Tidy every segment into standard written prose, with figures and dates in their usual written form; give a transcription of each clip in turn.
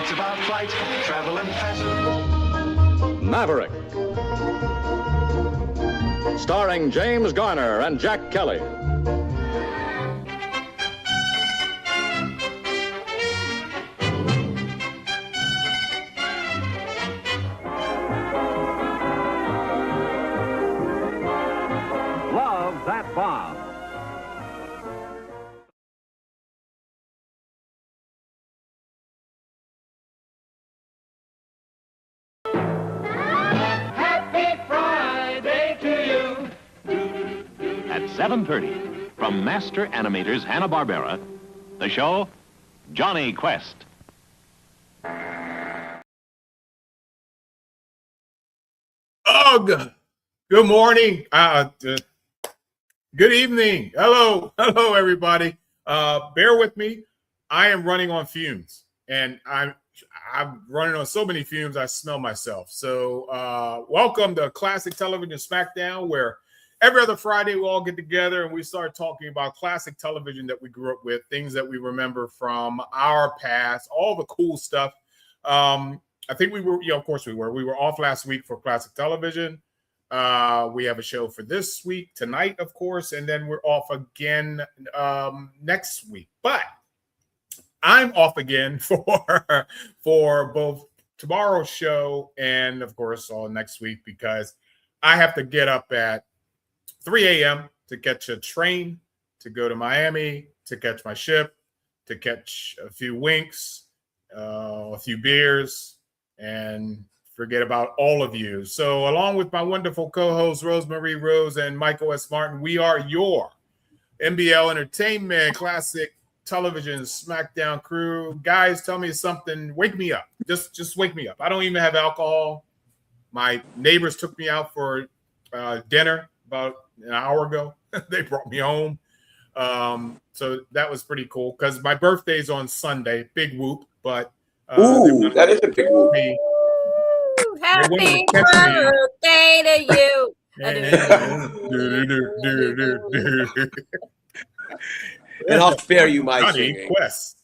It's about flight, travel, and passion. Maverick. Starring James Garner and Jack Kelly. Love that bomb. Happy Friday to you. At 7:30, from master animators Hanna-Barbera, the show Johnny Quest. Ugh. Good morning. Good evening. Hello, everybody. Bear with me. I am running on fumes, and I'm running on so many fumes I smell myself. So, welcome to Classic Television Smackdown, where every other Friday we all get together and we start talking about classic television that we grew up with, things that we remember from our past, all the cool stuff. I think we were, of course we were. We were off last week for classic television. We have a show for this week, tonight, of course, and then we're off again next week. But I'm off again for both tomorrow's show and, of course, all next week, because I have to get up at 3 a.m. to catch a train to go to Miami, to catch my ship, to catch a few winks, a few beers, and forget about all of you. So along with my wonderful co-hosts, Rosemary Rose and Michael S. Martin, we are your NBL Entertainment Classic Television Smackdown crew. Guys, tell me something. Wake me up. Just wake me up. I don't even have alcohol. My neighbors took me out for dinner about an hour ago. They brought me home. So that was pretty cool because my birthday's on Sunday. Big whoop. But ooh, that is a big whoop. Happy birthday to you. And I'll spare you my Johnny singing. Quest.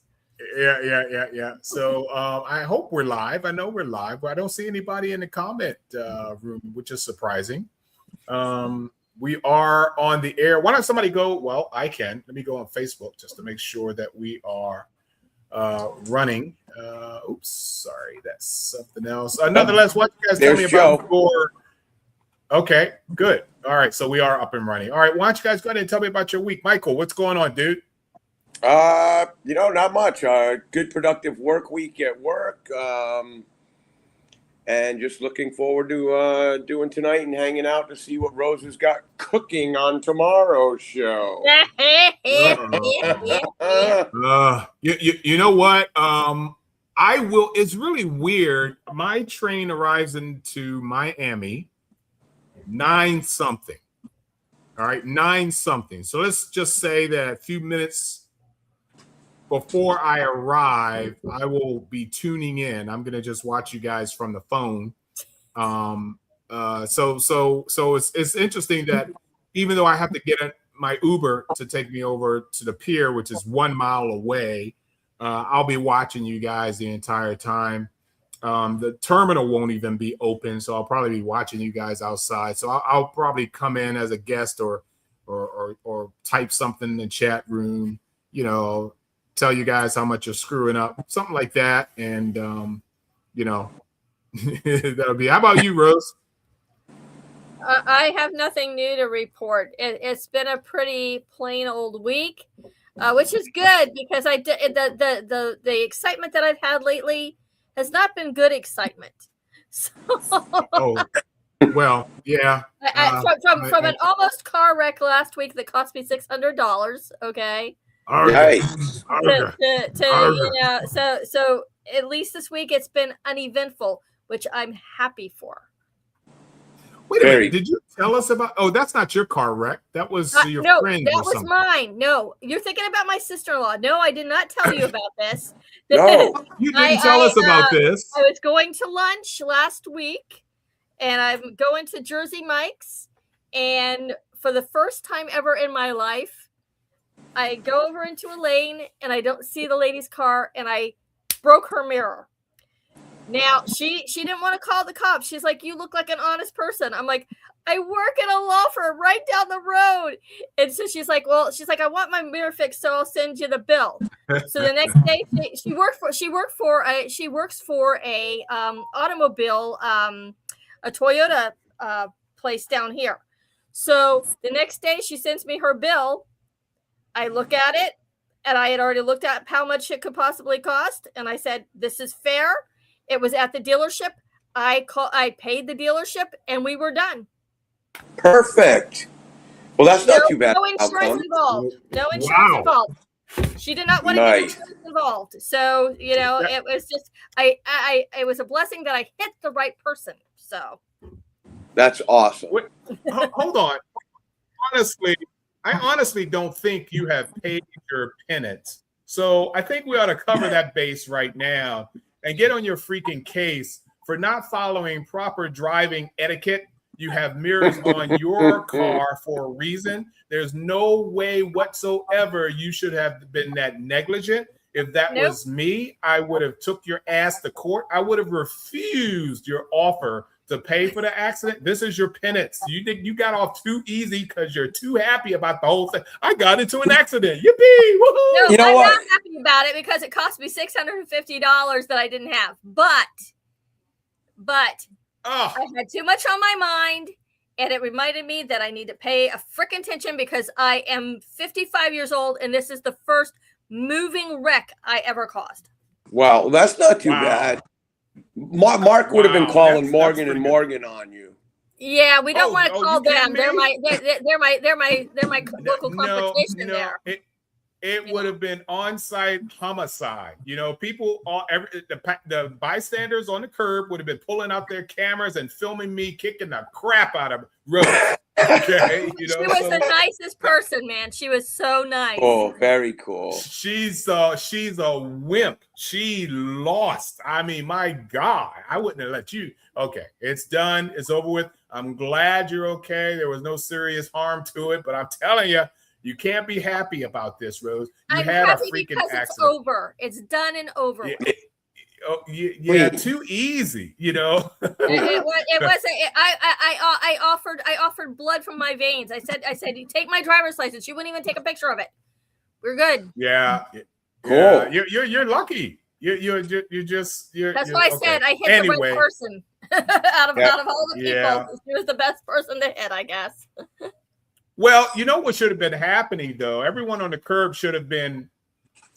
Yeah. So I hope we're live. I know we're live, but I don't see anybody in the comment room, which is surprising. We are on the air. Why don't somebody go? Well, I can. Let me go on Facebook just to make sure that we are running. Oops, sorry, that's something else. Nonetheless, what you guys tell me about your? Okay, good. All right, so we are up and running. All right, why don't you guys go ahead and tell me about your week, Michael? What's going on, dude? Not much. Good productive work week at work. And just looking forward to doing tonight and hanging out to see what Rose has got cooking on tomorrow's show. You know what? I will. It's really weird. My train arrives into Miami 9-something. All right, 9-something. So let's just say that a few minutes before I arrive, I will be tuning in. I'm gonna just watch you guys from the phone. So it's interesting that even though I have to get my Uber to take me over to the pier, which is 1 mile away, I'll be watching you guys the entire time. The terminal won't even be open, so I'll probably be watching you guys outside. So I'll probably come in as a guest or type something in the chat room, tell you guys how much you're screwing up, something like that. And, that'll be, how about you, Rose? I have nothing new to report. It's been a pretty plain old week, which is good because the excitement that I've had lately has not been good excitement. So, well, yeah. From an almost car wreck last week that cost me $600. Okay. Nice. So at least this week it's been uneventful, which I'm happy for. Wait a minute. Did you tell us about? Oh, that's not your car wreck. That was your no, friend. that or was something. mine. No, you're thinking about my sister-in-law. No, I did not tell you about this. No, you didn't tell us about this. I was going to lunch last week, and I'm going to Jersey Mike's, and for the first time ever in my life, I go over into a lane, and I don't see the lady's car, and I broke her mirror. Now, she didn't want to call the cops. She's like, you look like an honest person. I'm like, I work at a law firm right down the road. And so she's like, I want my mirror fixed, so I'll send you the bill. So the next day she works for a automobile, a Toyota place down here. So the next day she sends me her bill. I look at it, and I had already looked at how much it could possibly cost. And I said, this is fair. It was at the dealership. I paid the dealership, and we were done. perfect. Well, that's not too bad. No insurance involved. No insurance involved. She did not want to get insurance involved. So, it was just it was a blessing that I hit the right person. So That's awesome. Wait, hold on. I honestly don't think you have paid your penance. So I think we ought to cover that base right now and get on your freaking case for not following proper driving etiquette. You have mirrors on your car for a reason. There's no way whatsoever you should have been that negligent. If that was me, I would have took your ass to court. I would have refused your offer to pay for the accident. This is your penance. You got off too easy because you're too happy about the whole thing. I got into an accident. Yippee! Woohoo! No, I'm not happy about it because it cost me $650 that I didn't have. But I had too much on my mind, and it reminded me that I need to pay a frickin' attention because I am 55 years old, and this is the first moving wreck I ever caused. Well, that's not too bad. Mark would have been calling Morgan and Morgan on you. Yeah, we don't want to call them. They're my local competition there. It would have been on-site homicide. People, the bystanders on the curb would have been pulling out their cameras and filming me kicking the crap out of Rose. Okay, she was the nicest person, man. She was so nice. Oh, very cool. She's a wimp. She lost. I mean, my God, I wouldn't have let you. Okay, it's done. It's over with. I'm glad you're okay. There was no serious harm to it, but I'm telling you, you can't be happy about this, Rose. You had a freaking accident. It's over. It's done and over. Yeah, too easy, It wasn't. I offered blood from my veins. I said, you take my driver's license. You wouldn't even take a picture of it. We're good. Yeah. Cool. Yeah. You're lucky. You're just. That's why I said I hit the right person out of all the people. She was the best person to hit, I guess. Well, what should have been happening though? Everyone on the curb should have been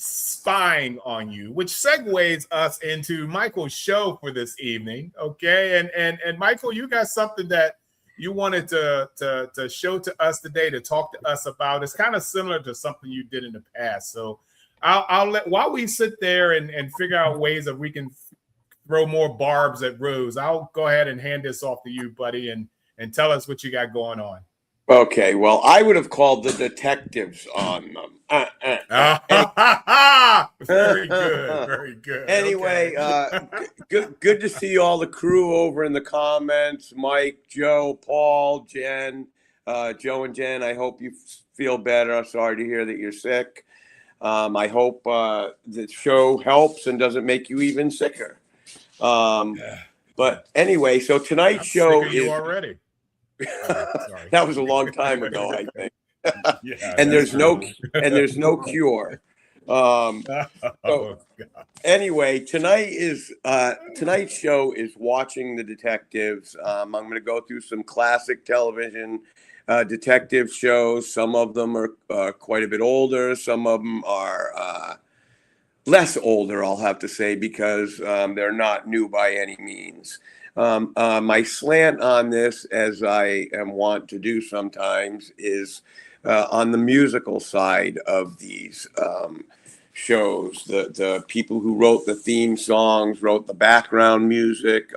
spying on you, which segues us into Michael's show for this evening. Okay, and Michael, you got something that you wanted to show to us today, to talk to us about. It's kind of similar to something you did in the past. So I'll let, while we sit there and figure out ways that we can throw more barbs at Rose, I'll go ahead and hand this off to you, buddy, and tell us what you got going on. Okay, well, I would have called the detectives on them. Very good, very good. Anyway, good to see all the crew over in the comments. Mike, Joe, Paul, Jen, Joe and Jen. I hope you feel better. I'm sorry to hear that you're sick. I hope the show helps and doesn't make you even sicker. But anyway, so tonight's show is already. That was a long time ago, I think. And there's no cure. So anyway, tonight's show is Watching the Detectives. I'm going to go through some classic television detective shows. Some of them are quite a bit older. Some of them are less older, I'll have to say, because they're not new by any means. My slant on this, as I am wont to do sometimes, is on the musical side of these shows. The people who wrote the theme songs, wrote the background music,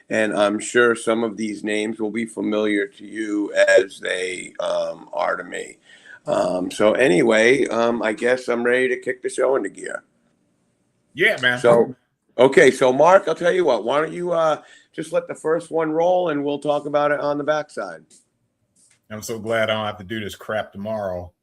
and I'm sure some of these names will be familiar to you as they are to me. So anyway, I guess I'm ready to kick the show into gear. Yeah, man. So, okay, so Mark, I'll tell you what. Why don't you just let the first one roll, and we'll talk about it on the backside. I'm so glad I don't have to do this crap tomorrow.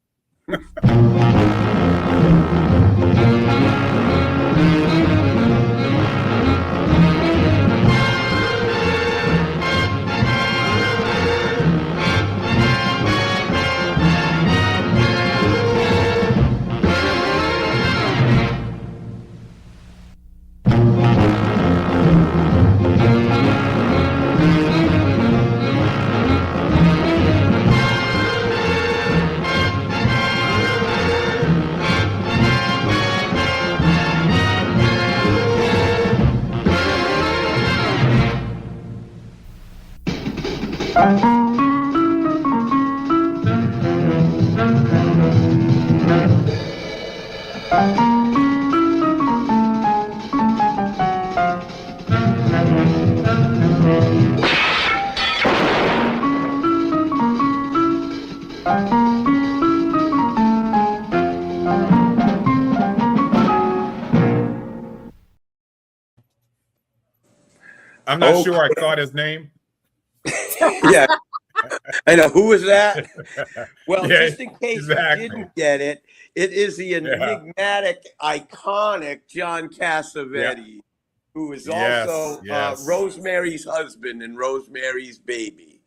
I'm not sure I caught his name. Yeah, I know. Who was that? Well, Yeah, just in case exactly. you didn't get it, it is the enigmatic, iconic John Cassavetes, who is also Rosemary's husband and Rosemary's baby.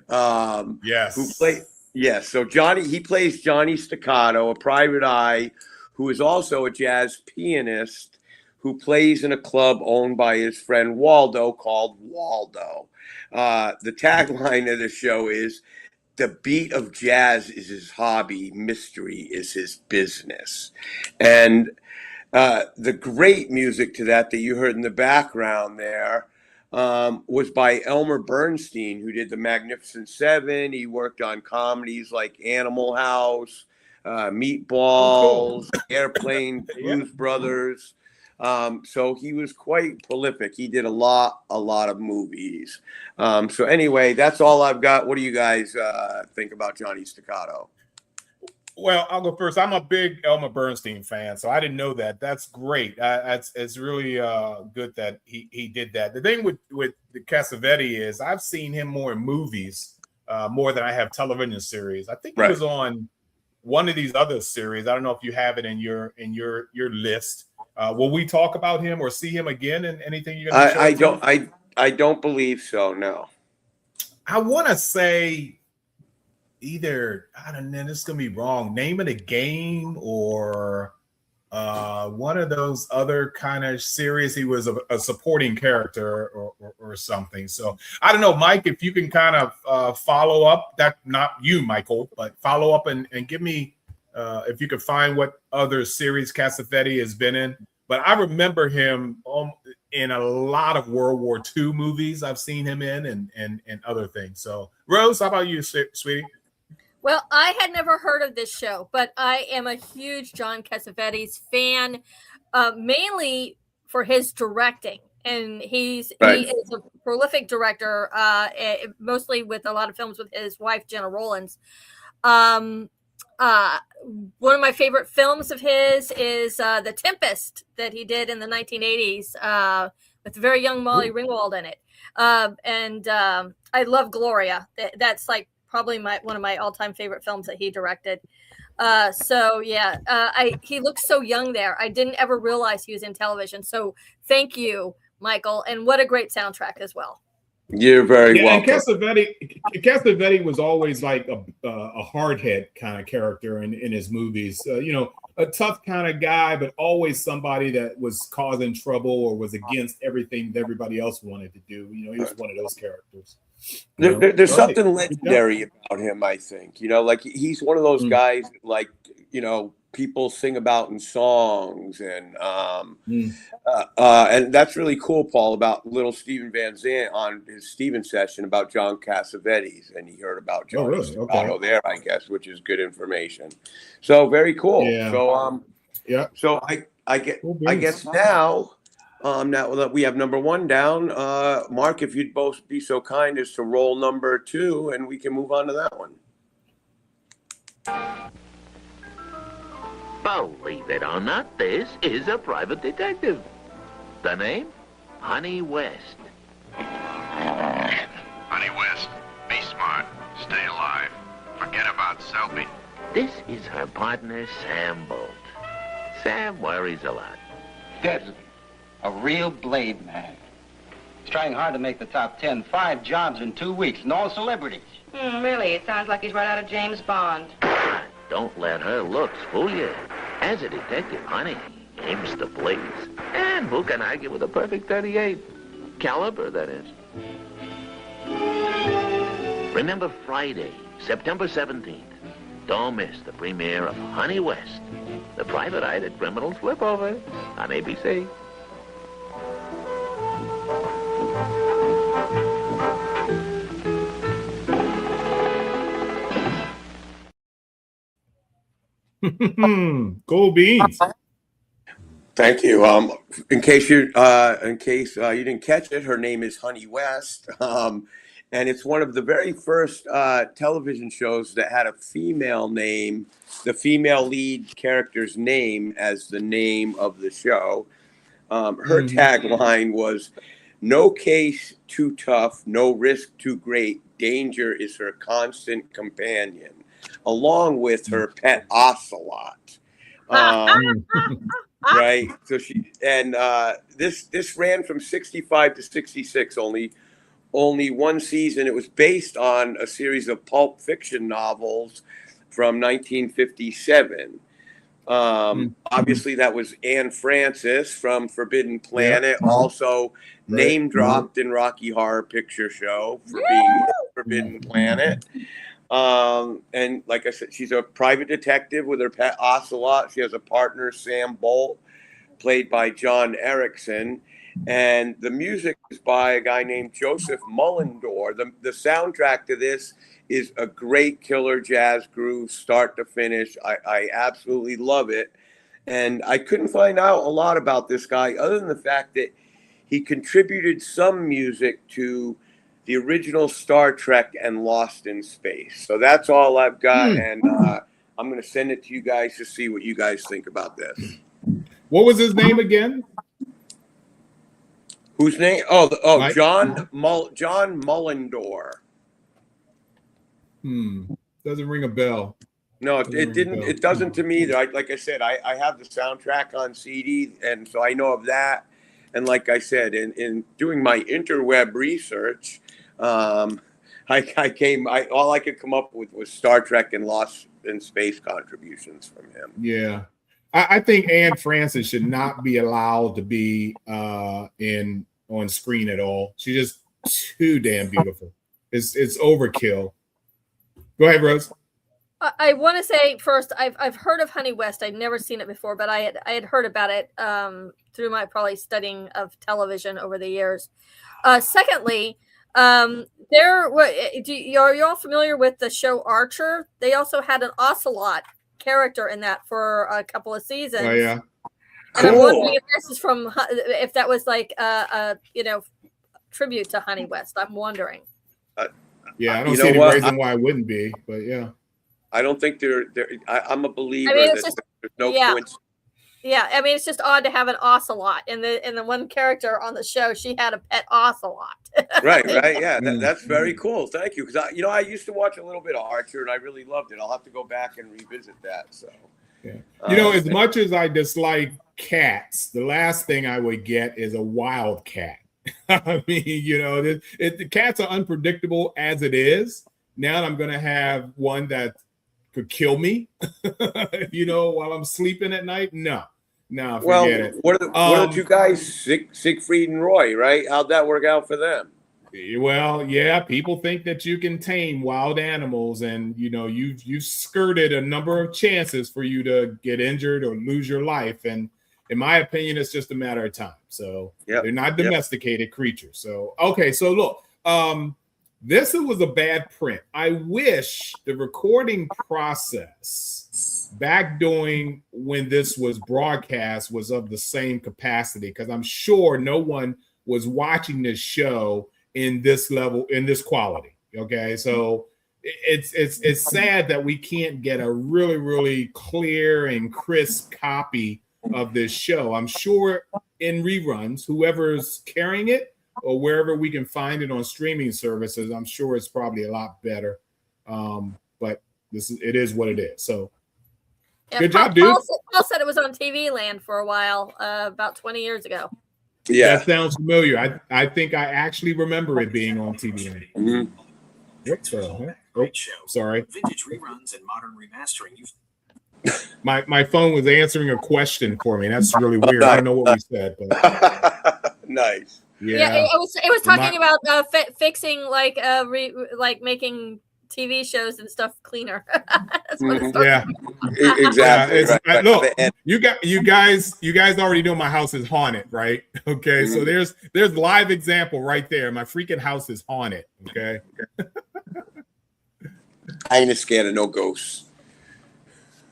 Who played? Yes. So he plays Johnny Staccato, a private eye, who is also a jazz pianist who plays in a club owned by his friend Waldo called Waldo. The tagline of the show is, "The beat of jazz is his hobby, mystery is his business." And the great music to that you heard in the background there was by Elmer Bernstein, who did the Magnificent Seven. He worked on comedies like Animal House, Meatballs, Airplane, Blues Brothers. So he was quite prolific. He did a lot of movies. So anyway, that's all I've got. What do you guys think about Johnny Staccato? Well, I'll go first. I'm a big Elmer Bernstein fan, so I didn't know that. That's great. It's really good that he did that. The thing with the Cassavetes is I've seen him more in movies more than I have television series. I think he was on one of these other series. I don't know if you have it in your list. Will we talk about him or see him again in anything you're going to show? I don't believe so. No. I want to say either, I don't know, this is going to be wrong, Name of the Game or one of those other kind of series. He was a supporting character or something. So I don't know, Mike, if you can kind of follow up, that not you, Michael, but follow up and give me, if you could find what other series Cassavetes has been in. But I remember him in a lot of World War II movies I've seen him in and other things. So, Rose, how about you, sweetie? Well, I had never heard of this show, but I am a huge John Cassavetes fan, mainly for his directing. And he is a prolific director, mostly with a lot of films with his wife, Jenna Rollins. One of my favorite films of his is The Tempest that he did in the 1980s with very young Molly Ringwald in it. And I love Gloria. That's like probably one of my all-time favorite films that he directed. He looks so young there. I didn't ever realize he was in television. So thank you, Michael. And what a great soundtrack as well. You're very welcome. And Cassavetes was always like a hardhead kind of character in his movies. A tough kind of guy, but always somebody that was causing trouble or was against everything that everybody else wanted to do. He was one of those characters. There's something legendary about him, I think. Like he's one of those guys that, like, people sing about in songs, and that's really cool, Paul, about little Steven Van Zandt on his Steven session about John Cassavetes, and he heard about Johnny Staccato there, I guess, which is good information. So very cool. Yeah. So so I guess now Now that we have number 1 down, Mark, if you'd both be so kind as to roll number 2, and we can move on to that one. Believe it or not, this is a private detective. The name? Honey West. Honey West, be smart, stay alive, forget about selfie. This is her partner, Sam Bolt. Sam worries a lot. Deadly. A real blade man. He's trying hard to make the top 10, 5 jobs in 2 weeks, and all celebrities. Really, it sounds like he's right out of James Bond. Don't let her looks fool you. As a detective, honey aims to please. And who can argue with a perfect 38? Caliber, that is. Remember Friday, September 17th. Don't miss the premiere of Honey West, the private eye to criminal flip-over on ABC. Cool beans. Thank you. In case you didn't catch it, her name is Honey West, and it's one of the very first television shows that had a female name, the female lead character's name as the name of the show. Her tagline was, "No case too tough, no risk too great. Danger is her constant companion," along with her pet ocelot. Right. So this ran from 65 to 66, only one season. It was based on a series of pulp fiction novels from 1957. Obviously that was Anne Francis from Forbidden Planet, also name dropped in Rocky Horror Picture Show for being Forbidden Planet. And like I said, she's a private detective with her pet ocelot. She has a partner, Sam Bolt, played by John Erickson. And the music is by a guy named Joseph Mullendore. The soundtrack to this is a great killer jazz groove, start to finish. I absolutely love it. And I couldn't find out a lot about this guy other than the fact that he contributed some music to the original Star Trek and Lost in Space. So that's all I've got, and I'm going to send it to you guys to see what you guys think about this. What was his name again? Whose name? John Mullendore. Doesn't ring a bell. No, it didn't. It doesn't to me either. Like I said, I have the soundtrack on CD, and so I know of that. And like I said, in doing my interweb research, all I could come up with was Star Trek and Lost in Space contributions from him. Yeah. I think Anne Francis should not be allowed to be on screen at all. She's just too damn beautiful. It's overkill. Go ahead, Rose. I want to say first, I've heard of Honey West. I'd never seen it before, but I had heard about it through my probably studying of television over the years. Secondly, are you all familiar with the show Archer? They also had an ocelot character in that for a couple of seasons. Oh yeah. And I'm wondering if this is if that was like a tribute to Honey West. I'm wondering. Yeah, I don't see any reason why it wouldn't be, but yeah. I don't think I'm a believer that there's no coincidence. Yeah, I mean, it's just odd to have an ocelot. And the one character on the show, she had a pet ocelot. Right, yeah, that's very cool. Thank you, because I used to watch a little bit of Archer, and I really loved it. I'll have to go back and revisit that. So, yeah. As much as I dislike cats, the last thing I would get is a wild cat. I mean, the cats are unpredictable as it is. Now I'm going to have one that could kill me, while I'm sleeping at night. No, forget it. What are the two guys, Siegfried and Roy, right? How'd that work out for them? Well, yeah, people think that you can tame wild animals, and you've skirted a number of chances for you to get injured or lose your life. And in my opinion, it's just a matter of time. So they're not domesticated creatures. So look, this was a bad print. I wish the recording process back during when this was broadcast was of the same capacity, because I'm sure no one was watching this show in this level, in this quality. Okay, so it's sad that we can't get a really, really clear and crisp copy of this show. I'm sure in reruns, whoever's carrying it or wherever we can find it on streaming services, I'm sure it's probably a lot better. But it is what it is. So yeah, good job, dude. Paul said it was on TV Land for a while, about 20 years ago. Yeah, that sounds familiar. I think I actually remember it being on TV Land. Mm-hmm. What the? Oh, sorry. Vintage reruns and modern remastering. My phone was answering a question for me. That's really weird. I don't know what we said, but nice. Yeah, it was talking about fixing like making TV shows and stuff cleaner. That's what it's talking about. Exactly. Yeah, look, you guys already know my house is haunted, right? Okay, so there's live example right there. My freaking house is haunted. Okay. I ain't scared of no ghosts.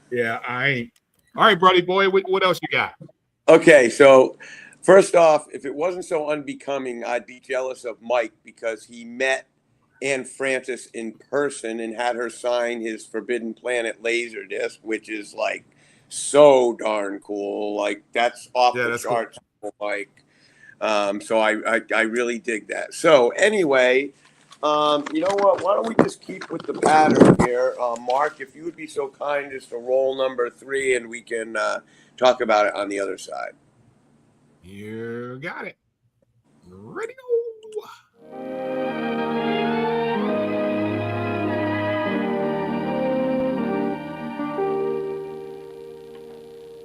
Yeah, I ain't. All right, buddy boy, what else you got? Okay, so first off, if it wasn't so unbecoming, I'd be jealous of Mike because he met Anne Francis in person and had her sign his Forbidden Planet Laserdisc, which is like so darn cool. Like that's off the charts, cool. Like, so I really dig that. So anyway, you know what? Why don't we just keep with the pattern here, Mark? If you would be so kind as to roll number 3, and we can talk about it on the other side. You got it. Ready?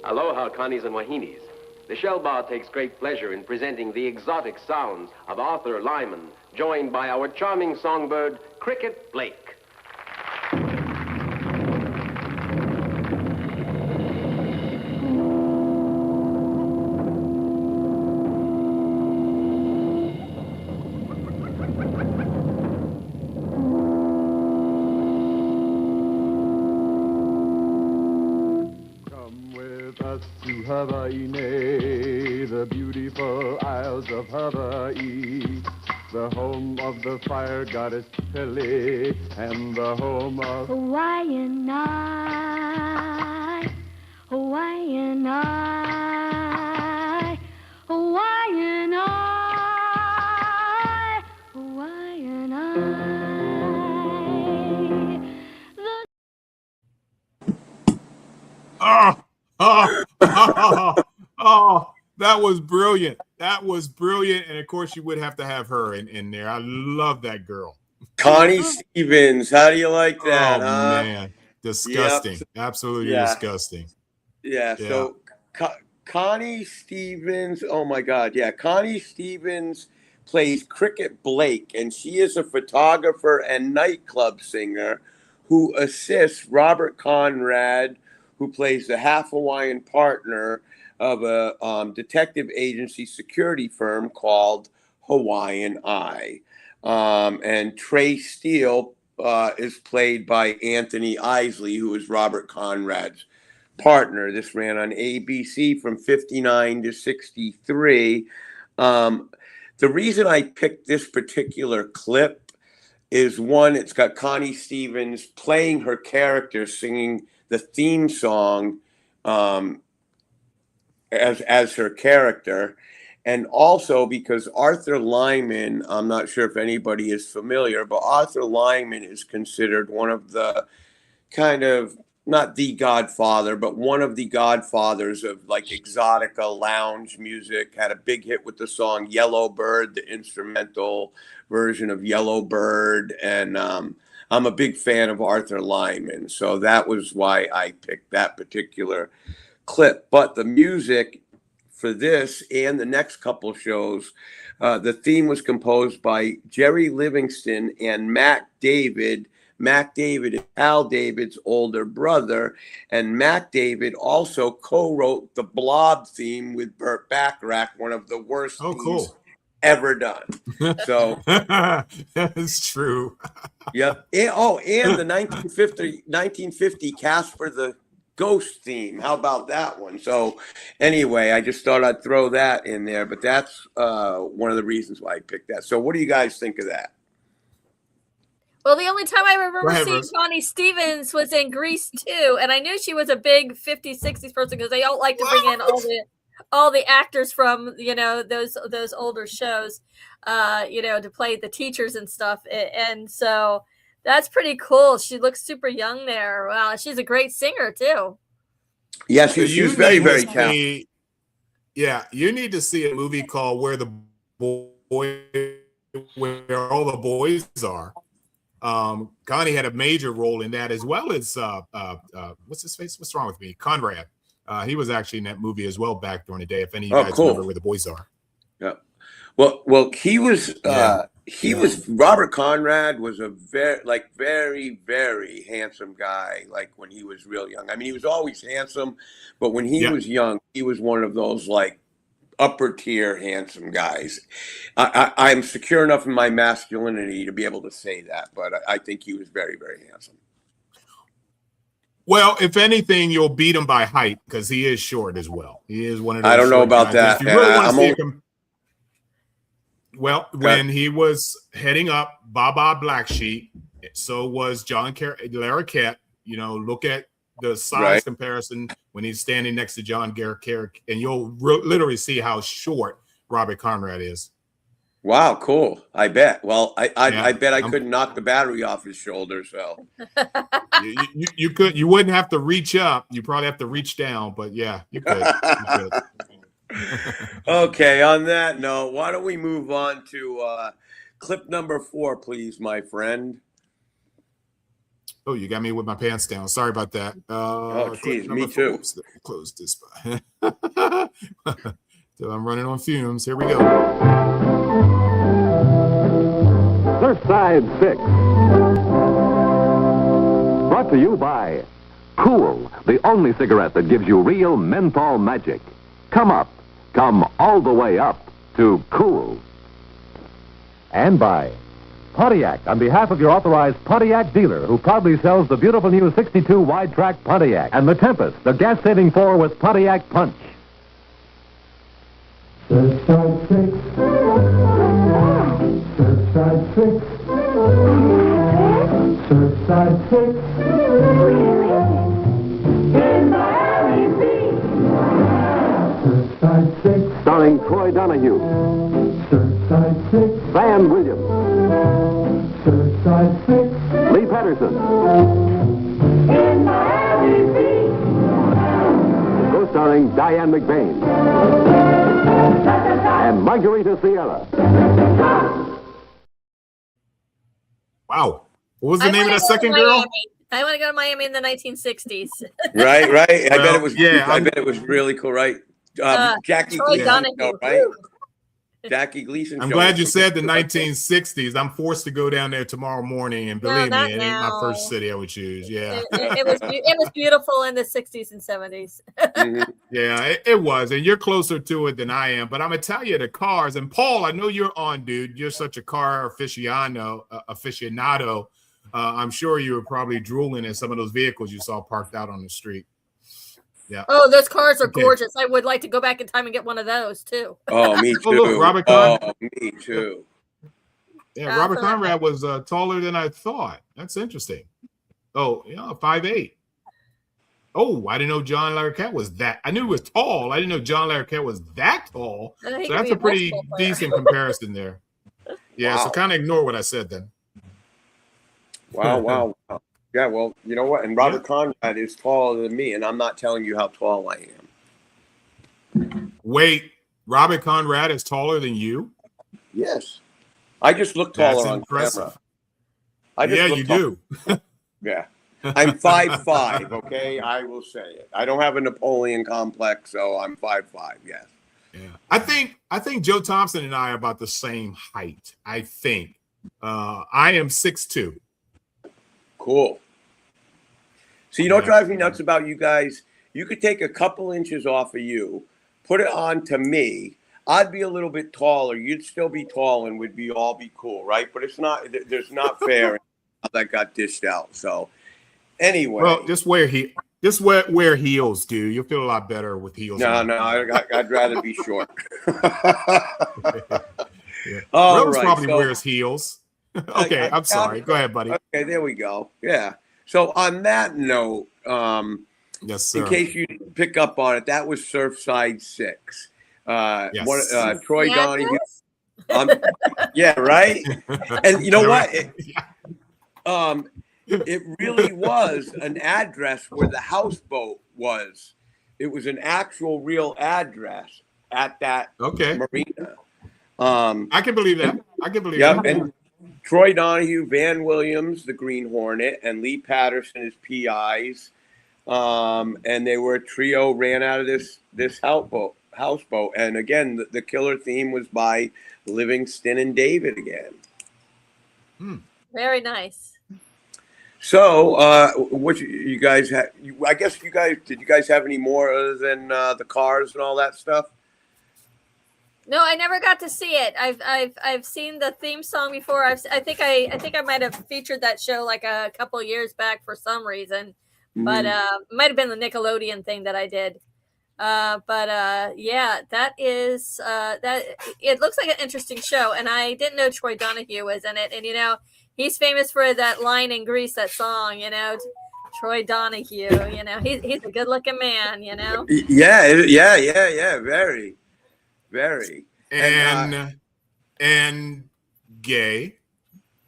Aloha, Connies and Wahinis. The Shell Bar takes great pleasure in presenting the exotic sounds of Arthur Lyman, joined by our charming songbird, Cricket Blake. To Hawaii, the beautiful Isles of Hawaii, the home of the fire goddess Pele, and the home of Hawaiian I, Hawaiian I, Hawaiian I, Hawaiian I. Oh, that was brilliant. That was brilliant. And of course, you would have to have her in there. I love that girl. Connie Stevens. How do you like that? Oh, man. Disgusting. Yep. Absolutely disgusting. Yeah. So Connie Stevens. Oh, my God. Yeah. Connie Stevens plays Cricket Blake, and she is a photographer and nightclub singer who assists Robert Conrad, who plays the half-Hawaiian partner of a detective agency security firm called Hawaiian Eye. And Trey Steele is played by Anthony Isley, who is Robert Conrad's partner. This ran on ABC from 59 to 63. The reason I picked this particular clip is, one, it's got Connie Stevens playing her character, singing the theme song as her character, and also because Arthur Lyman, I'm not sure if anybody is familiar, but Arthur Lyman is considered one of the kind of, not the godfather, but one of the godfathers of like exotica lounge music. Had a big hit with the song Yellow Bird, the instrumental version of Yellow Bird, and I'm a big fan of Arthur Lyman, so that was why I picked that particular clip. But the music for this and the next couple shows, the theme was composed by Jerry Livingston and Mac David. Mac David is Al David's older brother, and Mac David also co-wrote the Blob theme with Burt Bacharach, one of the worst themes ever done. So that's true. Yep. And the 1950 Casper ghost theme. How about that one? So anyway, I just thought I'd throw that in there, but that's one of the reasons why I picked that. So what do you guys think of that? Well, the only time I remember ahead, seeing Russ. Connie Stevens was in Grease 2, and I knew she was a big 50s, 60s person because they all like to bring in all the actors from, you know, those older shows, you know, to play the teachers and stuff. And so that's pretty cool. She looks super young there. Wow, she's a great singer too. Yes, she was very, very talented. Yeah, you need to see a movie called Where All the Boys Are. Connie had a major role in that, as well as what's his face? What's wrong with me? Conrad. He was actually in that movie as well back during the day. If any of you guys remember Where the Boys Are. Yeah. Well, he was Robert Conrad was a very, very handsome guy. Like when he was real young. I mean, he was always handsome, but when he was young, he was one of those like upper tier handsome guys. I'm secure enough in my masculinity to be able to say that, but I think he was very, very handsome. Well, if anything, you'll beat him by height because he is short as well. He is one of those. I don't know about that. If you really want to see him, well, when he was heading up Baba Black Sheep, so was John Larroquette. You know, look at the size comparison when he's standing next to John Larroquette, and you'll literally see how short Robert Conrad is. Wow, cool. I bet. Well, I bet I couldn't knock the battery off his shoulder. So you could. You wouldn't have to reach up. You probably have to reach down. But yeah, you could. Okay. On that note, why don't we move on to clip number 4, please, my friend. Oh, you got me with my pants down. Sorry about that. Oh, geez, me too. Close this. So I'm running on fumes. Here we go. Surfside 6. Brought to you by Cool, the only cigarette that gives you real menthol magic. Come all the way up to Cool. And by Pontiac, on behalf of your authorized Pontiac dealer, who proudly sells the beautiful new 62 wide-track Pontiac, and the Tempest, the gas-saving 4 with Pontiac Punch. Surfside 6. Surfside 6. Surfside 6. In Miami Beach. Surfside 6. Starring Troy Donahue. Surfside 6. Van Williams. Surfside 6. Lee Patterson. In Miami Beach. Co-starring Diane McBain. And Margarita Sierra. Wow. What was the name of that second girl? I want to go to Miami in the 1960s. Right. I Well, bet it was. yeah, I bet it was really cool, right? Jackie Troy Gleason, Donahue. right? Jackie Gleason. I'm show. glad you said the 1960s. I'm forced to go down there tomorrow morning, and believe me, it ain't my first city I would choose. Yeah, it was beautiful in the 60s and 70s. Yeah, it was, and you're closer to it than I am. But I'm gonna tell you the cars. And Paul, I know you're on, dude. You're such a car aficionado. I'm sure you were probably drooling at some of those vehicles you saw parked out on the street. Yeah. Oh, those cars are gorgeous. I would like to go back in time and get one of those too. Oh, me too. Oh, look, Robert Conrad. Oh, me too. Yeah, Robert Conrad was taller than I thought. That's interesting. Oh, yeah, 5'8". Oh, I didn't know John Larroquette was that. I knew he was tall. I didn't know John Larroquette was that tall. So that's a pretty decent comparison there. Yeah, Wow. so kind of ignore what I said then. Wow. Yeah, well, you know what? And Robert Conrad is taller than me, and I'm not telling you how tall I am. Wait, Robert Conrad is taller than you? Yes. I just look taller That's on impressive. camera. Yeah, you do. Yeah. I'm 5'5", okay? I will say it. I don't have a Napoleon complex, so I'm 5'5", yes. Yeah. I think Joe Thompson and I are about the same height. I think. I am 6'2". Cool. So you know what drives me nuts about you guys? You could take a couple inches off of you, put it on to me. I'd be a little bit taller. You'd still be tall, and we'd all be cool, right? But it's not. There's not fair how that got dished out. So anyway, well, just wear Just wear heels, dude. You'll feel a lot better with heels. No, I'd rather be short. Yeah. All Rose right, probably so- wears heels. Okay, I'm sorry. Go ahead, buddy. Okay, there we go. Yeah. So on that note, Yes, sir. in case you didn't pick up on it, that was Surfside 6. Yes. Troy Snatchers? Donahue. Yeah, right. And you know what? It really was an address where the houseboat was. It was an actual real address at that marina. I can believe that. I can believe Yep, that. and Troy Donahue, Van Williams, the Green Hornet, and Lee Patterson as PIs. And they were a trio, ran out of this houseboat. And again, the killer theme was by Livingston and David again. Very nice. So, what you guys had? I guess did you guys have any more other than the cars and all that stuff? No, I never got to see it. I've seen the theme song before. I think I might have featured that show like a couple years back for some reason, but it might have been the Nickelodeon thing that I did. Yeah, that is that. It looks like an interesting show, and I didn't know Troy Donahue was in it. And you know, he's famous for that line in Grease, that song. You know, Troy Donahue. You know, he's a good-looking man. You know. Yeah, very. Very. And gay.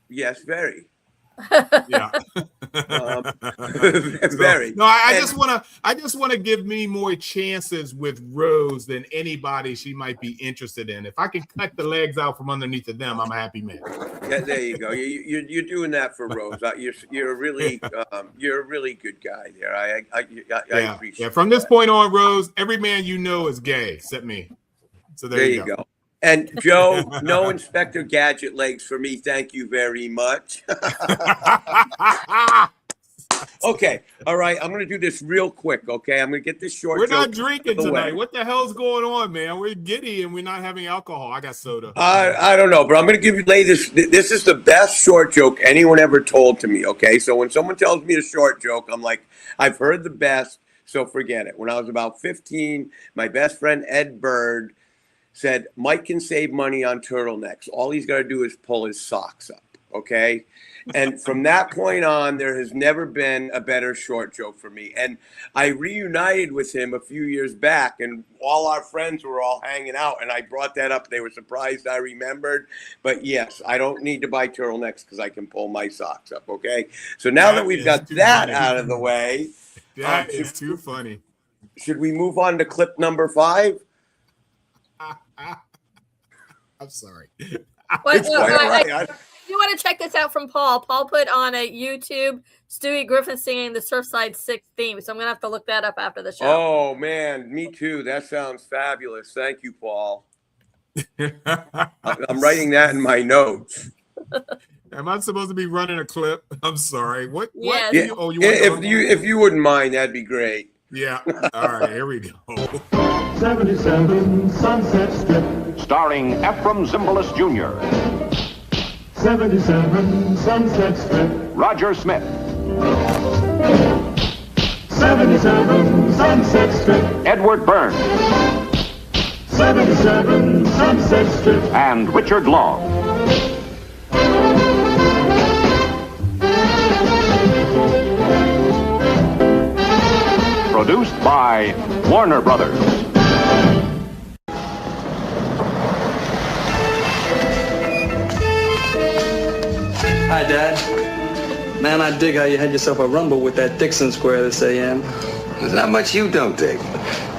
Yes, very. Yeah. Very. No, I just want to give me more chances with Rose than anybody she might be interested in. If I can cut the legs out from underneath of them, I'm a happy man. Yeah, there you go. You're doing that for Rose. You're a really good guy there. I appreciate. Yeah. From this point on, Rose, every man you know is gay except me. So there you go. And Joe, no Inspector Gadget legs for me. Thank you very much. Okay. All right. I'm going to do this real quick. Okay. I'm going to get this short. We're not drinking tonight. What the hell's going on, man? We're giddy and we're not having alcohol. I got soda. I don't know, but I'm going to lay this. This is the best short joke anyone ever told to me. Okay. So when someone tells me a short joke, I'm like, I've heard the best. So forget it. When I was about 15, my best friend, Ed Bird, said, Mike can save money on turtlenecks. All he's got to do is pull his socks up, okay? And from that point on, there has never been a better short joke for me. And I reunited with him a few years back, and all our friends were all hanging out, and I brought that up. They were surprised I remembered. But yes, I don't need to buy turtlenecks because I can pull my socks up, okay? So now that we've got that out of the way. That is too funny. Should we move on to clip number 5? I'm sorry. You want to check this out from Paul. Paul put on a YouTube Stewie Griffin singing the Surfside 6 theme. So I'm going to have to look that up after the show. Oh, man. Me too. That sounds fabulous. Thank you, Paul. I'm writing that in my notes. Am I supposed to be running a clip? I'm sorry. What? Yes. Yeah. If you wouldn't mind, that'd be great. Yeah. All right. Here we go. 77 Sunset Strip. Starring Ephraim Zimbalist Jr., 77 Sunset Strip. Roger Smith, 77 Sunset Strip. Edward Byrne, 77 Sunset Strip. and Richard Long. Produced by Warner Brothers. Hi, Dad. Man, I dig how you had yourself a rumble with that Dixon square this a.m. There's not much you don't dig.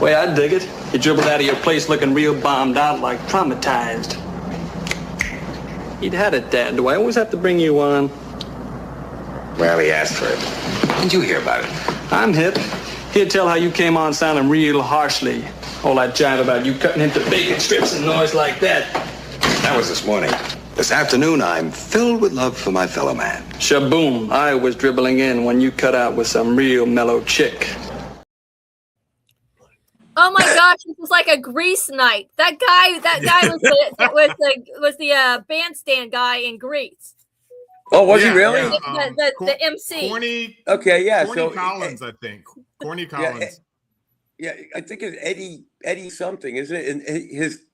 Way I dig it. You dribbled out of your place looking real bombed out, like traumatized. He'd had it, Dad. Do I always have to bring you on? Well, he asked for it. When did you hear about it? I'm hip. He'd tell how you came on sounding real harshly. All that jive about you cutting into bacon strips and noise like that. That was this morning. This afternoon, I'm filled with love for my fellow man. Shaboom. I was dribbling in when you cut out with some real mellow chick. Oh my gosh, this was like a Grease night. That guy was the bandstand guy in Grease. Oh, was he really? The MC. Corny. Okay, yeah. Corny Collins, I think. Corny Collins. Yeah, I think it's Eddie something, isn't it? And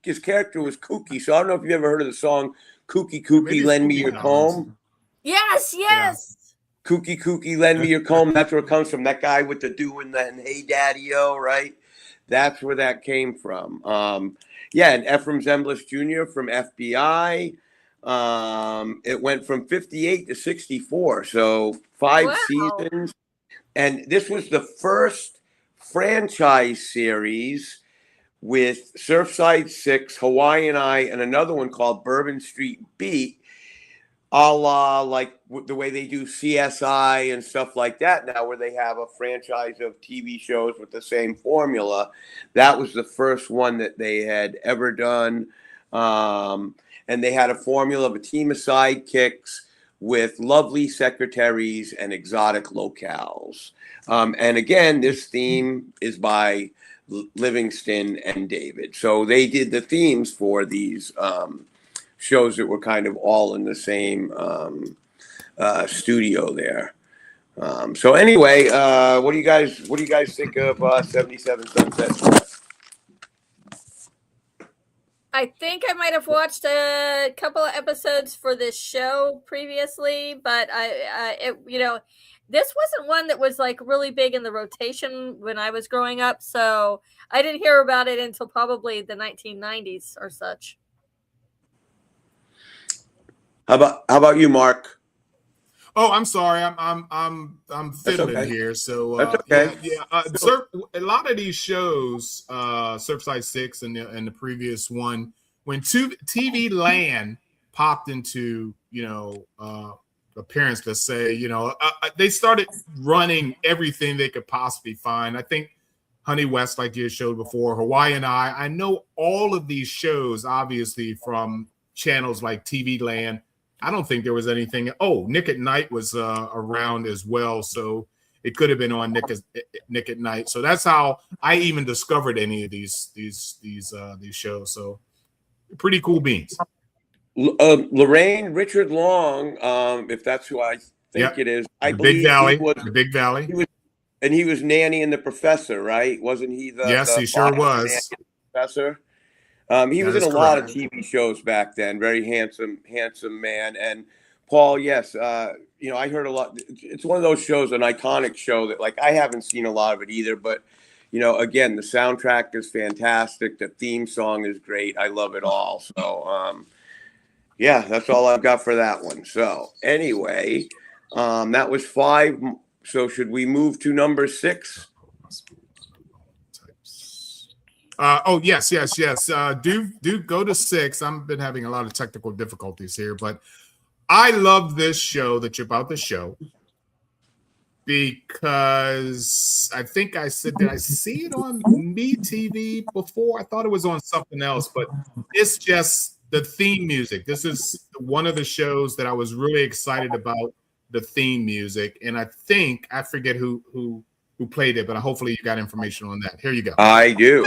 his character was Kooky. So I don't know if you've ever heard of the song "Kooky Kooky, Lend Me Your Comb." Yes, yes. Yeah. Kooky Kooky, Lend Me Your Comb. That's where it comes from. That guy with the do and Hey Daddy-O, right? That's where that came from. Yeah, and Ephraim Zimbalist Jr. from FBI. It went from 58 to 64, so 5 seasons. And this was the first franchise series with Surfside 6, Hawaiian Eye, and another one called Bourbon Street Beat, a la like the way they do CSI and stuff like that now, where they have a franchise of TV shows with the same formula. That was the first one that they had ever done. And they had a formula of a team of sidekicks with lovely secretaries and exotic locales. And again, this theme is by Livingston and David. So they did the themes for these shows that were kind of all in the same studio there. So anyway, what do you guys think of 77 Sunset? I think I might have watched a couple of episodes for this show previously, but this wasn't one that was like really big in the rotation when I was growing up, so I didn't hear about it until probably the 1990s or such. How about you, Mark? Oh, I'm sorry. I'm fiddling here. So that's okay. A lot of these shows, Surfside 6 and the previous one, when TV Land popped into appearance, let's say, they started running everything they could possibly find. I think Honey West, like you showed before, Hawaiian Eye. I know all of these shows, obviously, from channels like TV Land. I don't think there was anything. Oh, Nick at Night was around as well, so it could have been on Nick at Night. So that's how I even discovered any of these shows. So pretty cool beans. Lorraine Richard Long, if that's who I think it is, I believe the Big Valley. He was Nanny and the Professor, right? Wasn't he the? Yes, he sure was. Professor. He was in a lot of TV shows back then. Very handsome man. And Paul, yes, I heard a lot. It's one of those shows, an iconic show that, like, I haven't seen a lot of it either. But, again, the soundtrack is fantastic. The theme song is great. I love it all. So, yeah, that's all I've got for that one. So, anyway, that was 5. So, should we move to number 6? Yes. Do go to 6. I've been having a lot of technical difficulties here, but I love this show that you're about to show because I think I said, did I see it on MeTV before? I thought it was on something else, but it's just the theme music. This is one of the shows that I was really excited about, the theme music, and I forget who played it, but hopefully you got information on that. Here you go. I do.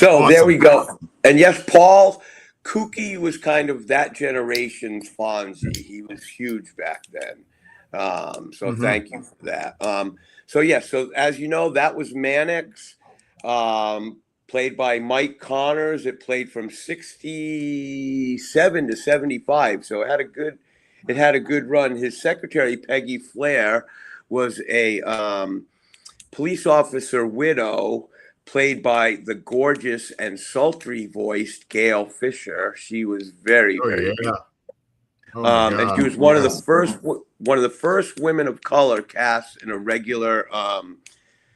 So Awesome. there we go. And yes, Paul Kooky was kind of that generation's Fonzie. He was huge back then. So thank you for that. So as you know, that was Mannix, played by Mike Connors. It played from 67 to 75. So it had a good run. His secretary, Peggy Flair, was a police officer widow, played by the gorgeous and sultry voiced Gail Fisher. She was very beautiful. And she was one of the first women of color cast in a regular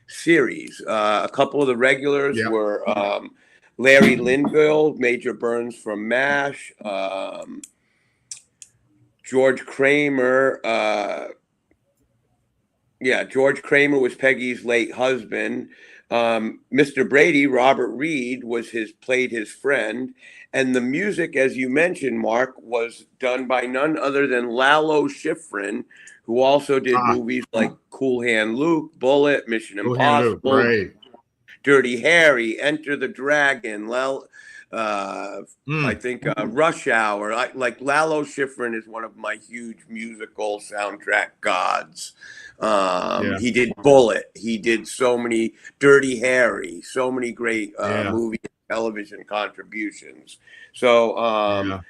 series. A couple of the regulars were Larry Linville, Major Burns from MASH, George Kramer. George Kramer was Peggy's late husband. Mr. Brady, Robert Reed, played his friend. And the music, as you mentioned, Mark, was done by none other than Lalo Schifrin, who also did movies like Cool Hand Luke, Bullet, Mission Impossible, Dirty Harry, Enter the Dragon, I think Rush Hour. Like Lalo Schifrin is one of my huge musical soundtrack gods. He did Bullet. He did so many Dirty Harry, so many great movie and television contributions. So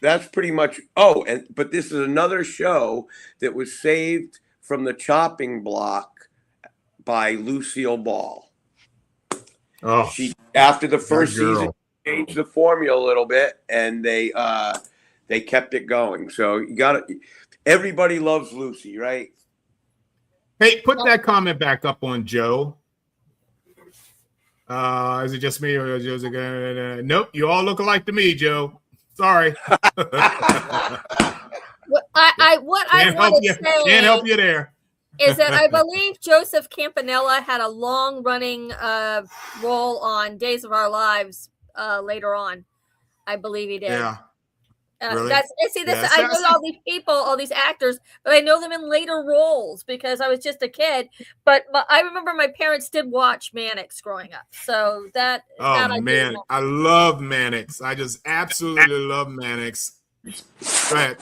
that's pretty much. But this is another show that was saved from the chopping block by Lucille Ball. After the first season, changed the formula a little bit, and they kept it going. So you got it. Everybody loves Lucy, right? Hey, put that comment back up on Joe. Is it just me or Joe's again? Nope, you all look alike to me, Joe. Sorry. What I want to say can't help you there. Is that I believe Joseph Campanella had a long-running role on Days of Our Lives later on. I believe he did. Yeah. Really? I know all these people, all these actors, but I know them in later roles because I was just a kid. But I remember my parents did watch Mannix growing up, so that. I love Mannix. I just absolutely love Mannix. Go ahead.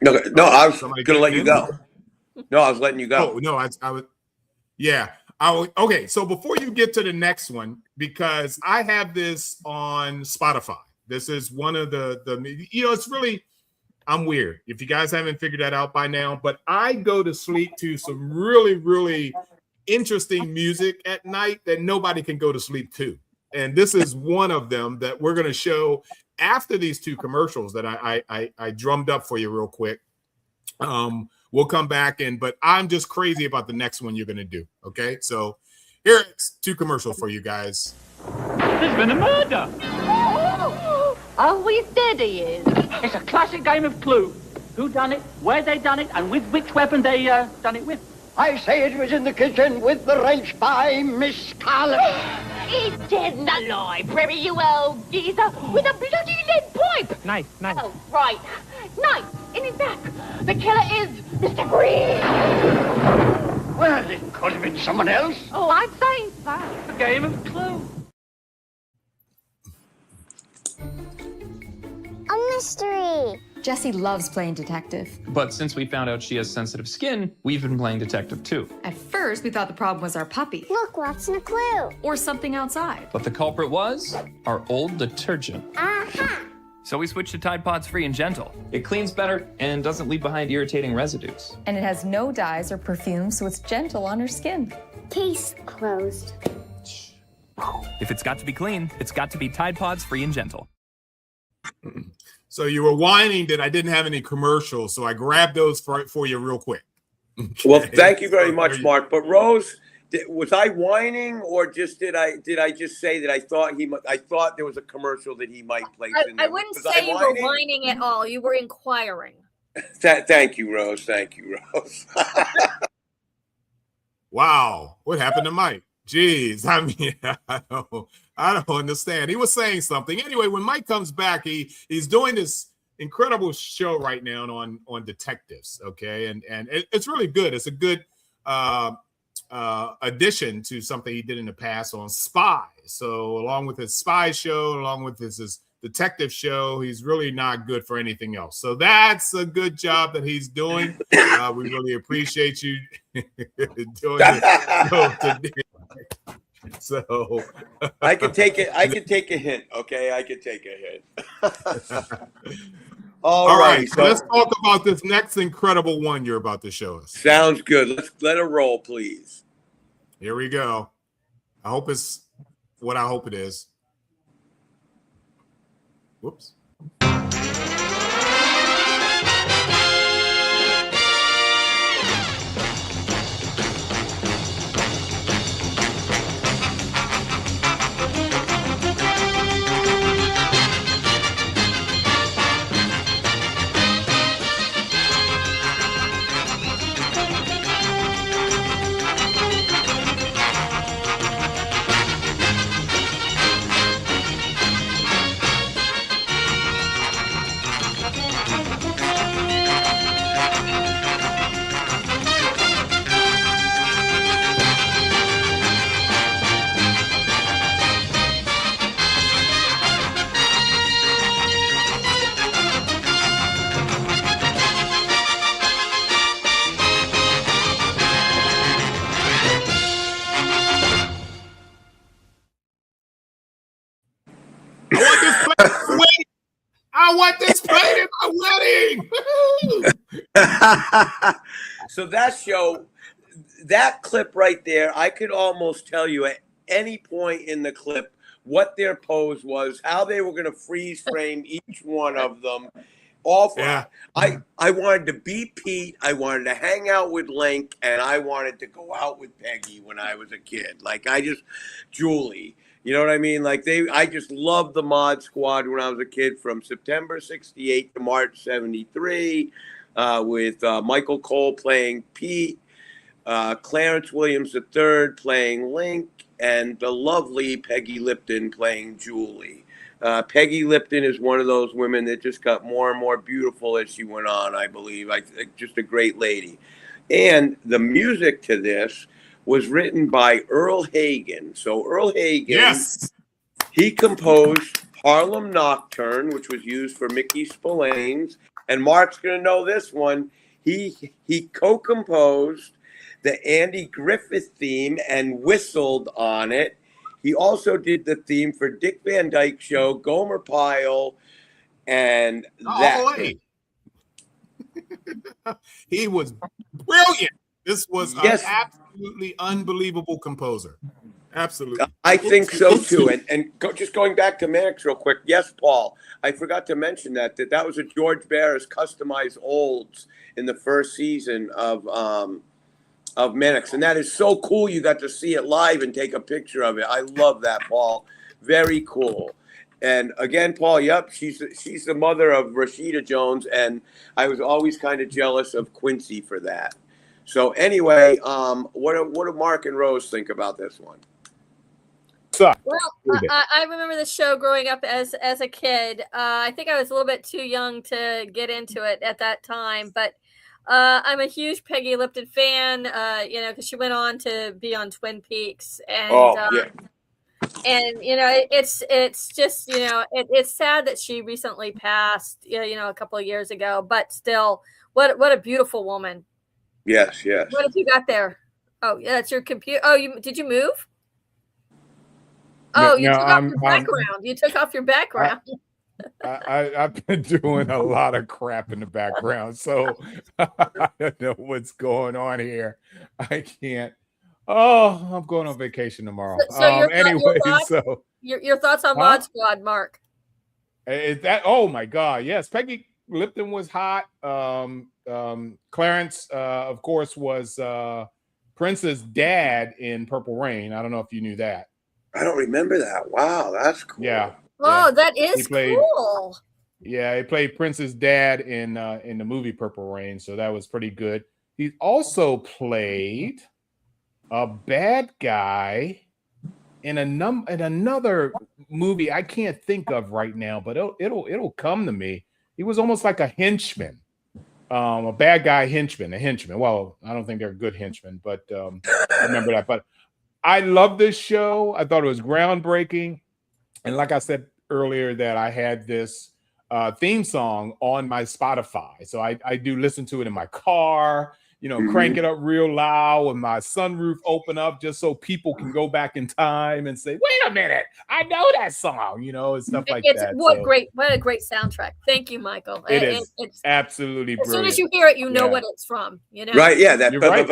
No, I was going to let you go. No, I was letting you go. Oh no, I was. Yeah. Okay. So before you get to the next one, because I have this on Spotify. This is one of the it's really, I'm weird. If you guys haven't figured that out by now, but I go to sleep to some really, really interesting music at night that nobody can go to sleep to. And this is one of them that we're going to show after these two commercials that I drummed up for you real quick. We'll come back but I'm just crazy about the next one you're going to do. Okay. So here's two commercials for you guys. There's been a murder. Oh, he's dead, he is. It's a classic game of Clue. Who done it, where they done it, and with which weapon they done it with. I say it was in the kitchen with the wrench by Miss Scarlet. He's dead and alive, Remy, you old geezer, with a bloody lead pipe. Nice. Oh, right. Knife in his back. The killer is Mr. Green. Well, it could have been someone else. Oh, I'm saying so. A game of Clue. A mystery. Jessie loves playing detective. But since we found out she has sensitive skin, we've been playing detective too. At first, we thought the problem was our puppy. Look, what's in a clue? Or something outside. But the culprit was our old detergent. Aha! So we switched to Tide Pods Free and Gentle. It cleans better and doesn't leave behind irritating residues. And it has no dyes or perfume, so it's gentle on her skin. Case closed. If it's got to be clean, it's got to be Tide Pods Free and Gentle. So you were whining that I didn't have any commercials, so I grabbed those for you real quick. Well, thank you very much, Mark. But Rose, was I whining, or just did I just say that I thought there was a commercial that he might place in there? I wouldn't say you were whining at all. You were inquiring. Thank you, Rose. Thank you, Rose. Wow, what happened to Mike? Jeez, I mean, I don't understand. He was saying something. Anyway, when Mike comes back, he's doing this incredible show right now on detectives. Okay, and it's really good. It's a good addition to something he did in the past on Spy. So along with his Spy show, along with his detective show, he's really not good for anything else. So that's a good job that he's doing. We really appreciate you doing it today. So I can take it. I can take a hint. Okay, I can take a hint. All right. So let's talk about this next incredible one you're about to show us. Sounds good. Let's let it roll, please. Here we go. I hope it's what I hope it is. Whoops. I want this played at my wedding. So that show, that clip right there, I could almost tell you at any point in the clip what their pose was, how they were going to freeze frame each one of them. All for I wanted to be Pete. I wanted to hang out with Link, and I wanted to go out with Peggy when I was a kid. Like Julie. You know what I mean? Like I just loved the Mod Squad when I was a kid, from September '68 to March '73, with Michael Cole playing Pete, Clarence Williams III playing Link, and the lovely Peggy Lipton playing Julie. Peggy Lipton is one of those women that just got more and more beautiful as she went on, I believe. Just a great lady. And the music to this was written by Earl Hagen. So Earl Hagen, he composed Harlem Nocturne, which was used for Mickey Spillane's. And Mark's going to know this one. He co-composed the Andy Griffith theme and whistled on it. He also did the theme for Dick Van Dyke Show, Gomer Pyle, and that. He was brilliant. This was an absolutely unbelievable composer. Absolutely. I think so, too. Just going back to Mannix real quick. Yes, Paul, I forgot to mention that was a George Barris customized olds in the first season of Mannix. And that is so cool. You got to see it live and take a picture of it. I love that, Paul. Very cool. And again, Paul, yep, she's the mother of Rashida Jones, and I was always kind of jealous of Quincy for that. So anyway, what do Mark and Rose think about this one? Well, I remember the show growing up as a kid. I think I was a little bit too young to get into it at that time, but I'm a huge Peggy Lipton fan, because she went on to be on Twin Peaks. And, and it's just, it's sad that she recently passed, a couple of years ago, but still, what a beautiful woman. Yes, yes. What have you got there? Oh, yeah, that's your computer. Oh, did you move? Oh, you took off your background. You took off your background. I've been doing a lot of crap in the background, so I don't know what's going on here. I can't. Oh, I'm going on vacation tomorrow. So your thoughts on Mod Squad, Mark? Is that? Oh my God, yes. Peggy Lipton was hot. Clarence, of course, was Prince's dad in Purple Rain. I don't know if you knew that. I don't remember that. Wow, that's cool. Yeah. Oh, that is cool. Yeah, he played Prince's dad in the movie Purple Rain, so that was pretty good. He also played a bad guy in another movie I can't think of right now, but it'll come to me. He was almost like a henchman. a bad guy henchman, a henchman. Well, I don't think they're good henchmen, but I remember that. But I love this show. I thought it was groundbreaking. And like I said earlier, that I had this theme song on my Spotify. So I do listen to it in my car, crank it up real loud with my sunroof open up just so people can go back in time and say, wait a minute, I know that song, and stuff like that. What a great soundtrack. Thank you, Michael. It's absolutely brilliant. As soon as you hear it, you know what it's from, Right, yeah. That You're right.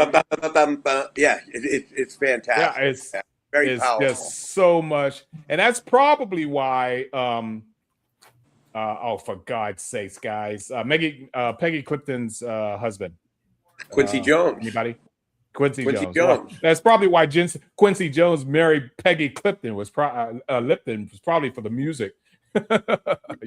Yeah, it's fantastic. Yeah, it's very powerful. Just so much. And that's probably why for God's sakes, guys. Peggy Clifton's husband. Quincy Jones. Anybody? Quincy Jones. Well, that's probably why Quincy Jones married Peggy Clifton. Lipton was probably for the music.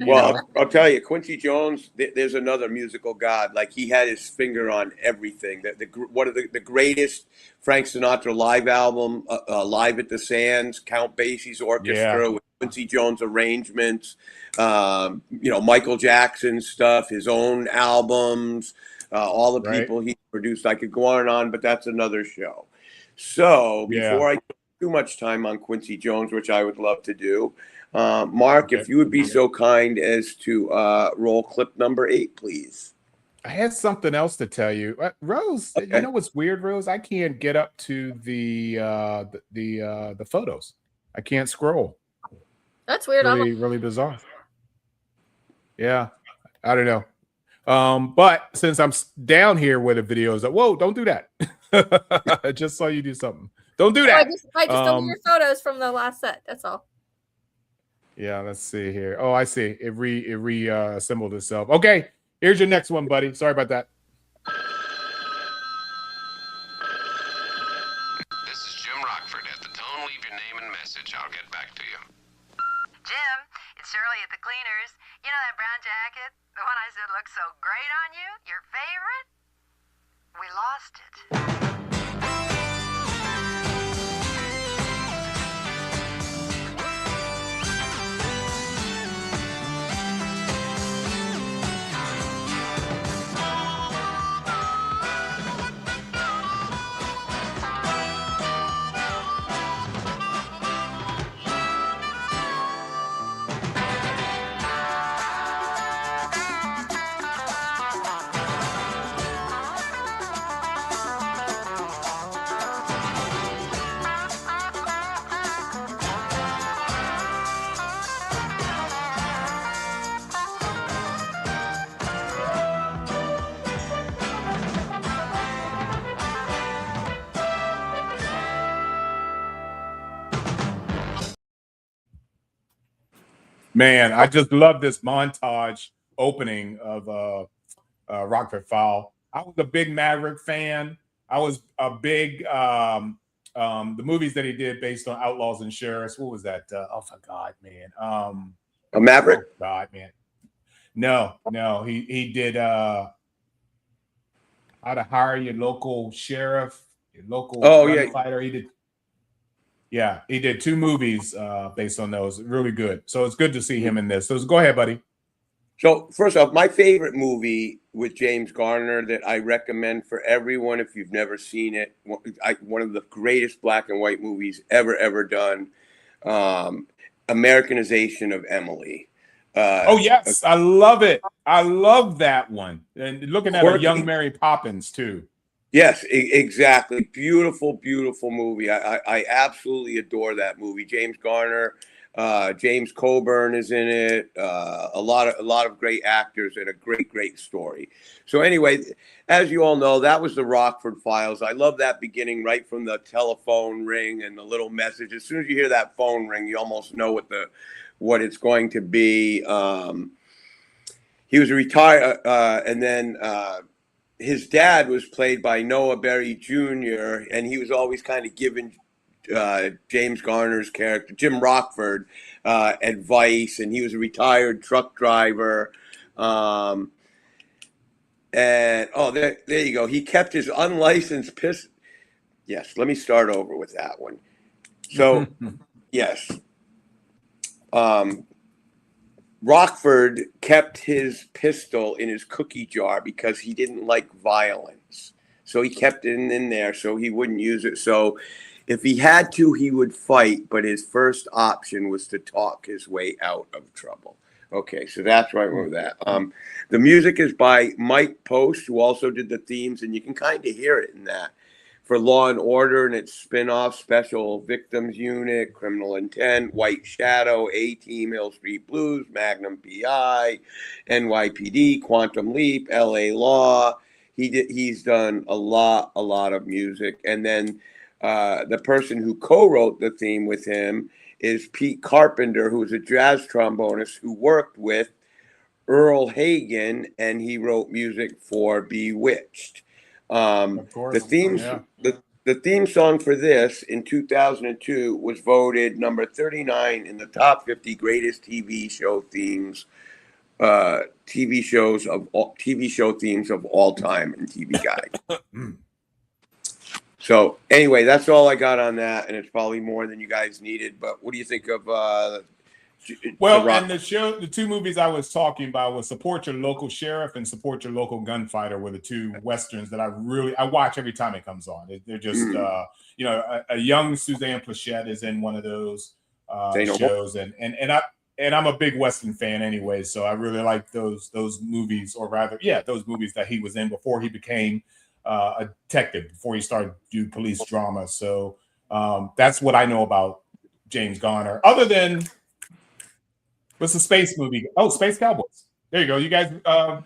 Well, I'll tell you, Quincy Jones. There's another musical god. Like, he had his finger on everything. One of the greatest Frank Sinatra live album, Live at the Sands, Count Basie's orchestra with Quincy Jones arrangements. Michael Jackson stuff, his own albums. All the people he produced. I could go on and on, but that's another show. So before I take too much time on Quincy Jones, which I would love to do, Mark, if you would be so kind as to roll clip number 8, please. I had something else to tell you, Rose. Okay. You know what's weird, Rose? I can't get up to the photos. I can't scroll. That's weird. Really bizarre. Yeah, I don't know. But since I'm down here where the videos are, whoa, don't do that. I just saw you do something. Don't do that. I just don't your photos from the last set. That's all. Yeah, let's see here. Oh, I see. It reassembled itself. Okay, here's your next one, buddy. Sorry about that. This is Jim Rockford. At the tone, leave your name and message. I'll get back to you. Jim, it's Shirley at the cleaners. You know that brown jacket? The one I said looks so great on you? Your favorite? We lost it. Man, I just love this montage opening of Rockford Fowl. I was a big Maverick fan. I was a big the movies that he did based on Outlaws and Sheriffs. What was that? Oh, for God, man. A Maverick? Oh, God, man. No. He did How to Hire Your Local Sheriff, Your Local Gunfighter. He did 2 movies based on those. Really good. So it's good to see him in this. So go ahead, buddy. So first off, my favorite movie with James Garner that I recommend for everyone if you've never seen it, one of the greatest black and white movies ever done, Americanization of Emily. Yes, I love it. I love that one. And looking at a young Mary Poppins too. Yes, exactly. Beautiful movie. I absolutely adore that movie. James Garner, James Coburn is in it. A lot of great actors and a great story. So anyway, as you all know, that was the Rockford Files. I love that beginning right from the telephone ring and the little message. As soon as you hear that phone ring, you almost know what it's going to be. He was retired, and then his dad was played by Noah Berry Jr., and he was always kind of giving James Garner's character, Jim Rockford, advice, and he was a retired truck driver. And there you go. He kept his unlicensed pistol. Yes, let me start over with that one. So, yes. Rockford kept his pistol in his cookie jar because he didn't like violence. So he kept it in there so he wouldn't use it. So if he had to, he would fight, but his first option was to talk his way out of trouble. Okay, so that's why I wrote that. The music is by Mike Post, who also did the themes, and you can kind of hear it in that. For Law and Order and its spin-off, Special Victims Unit, Criminal Intent, White Shadow, A-Team, Hill Street Blues, Magnum PI, NYPD, Quantum Leap, LA Law. He's done a lot of music. And then the person who co-wrote the theme with him is Pete Carpenter, who's a jazz trombonist who worked with Earl Hagen, and he wrote music for Bewitched. Of course. The theme song for this in 2002 was voted number 39 in the top 50 greatest TV show themes, TV show themes of all time in TV Guide. So anyway, that's all I got on that, and it's probably more than you guys needed. But what do you think of? And the two movies I was talking about was Support Your Local Sheriff and Support Your Local Gunfighter were the two Westerns that I watch every time it comes on. They're just, a young Suzanne Plachette is in one of those shows. And I'm a big Western fan anyway. So I really like those movies, or rather, those movies that he was in before he became a detective, before he started to do police drama. So that's what I know about James Garner. Other than, what's the space movie? Oh, Space Cowboys. There you go. You guys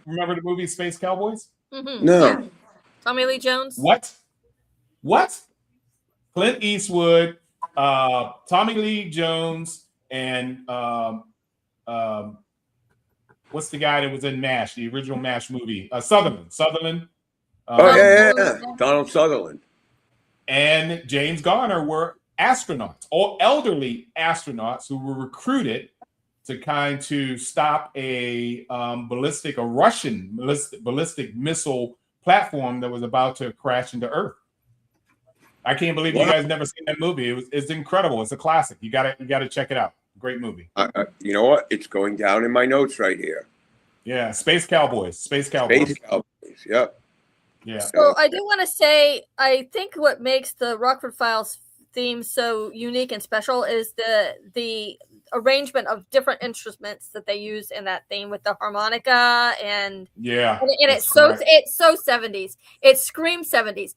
remember the movie Space Cowboys? Mm-hmm. No. Yeah. Tommy Lee Jones. What? Clint Eastwood, Tommy Lee Jones, and what's the guy that was in MASH, the original MASH movie? Sutherland. Donald Sutherland. And James Garner were astronauts, all elderly astronauts who were recruited to stop a Russian ballistic missile platform that was about to crash into Earth. I can't believe you guys never seen that movie. It's incredible. It's a classic. You gotta check it out. Great movie. You know what? It's going down in my notes right here. Yeah, Space Cowboys. Yep. Yeah. So I do want to say, I think what makes the Rockford Files theme so unique and special is the arrangement of different instruments that they use in that theme with the harmonica and it's so 70s. It screams 70s.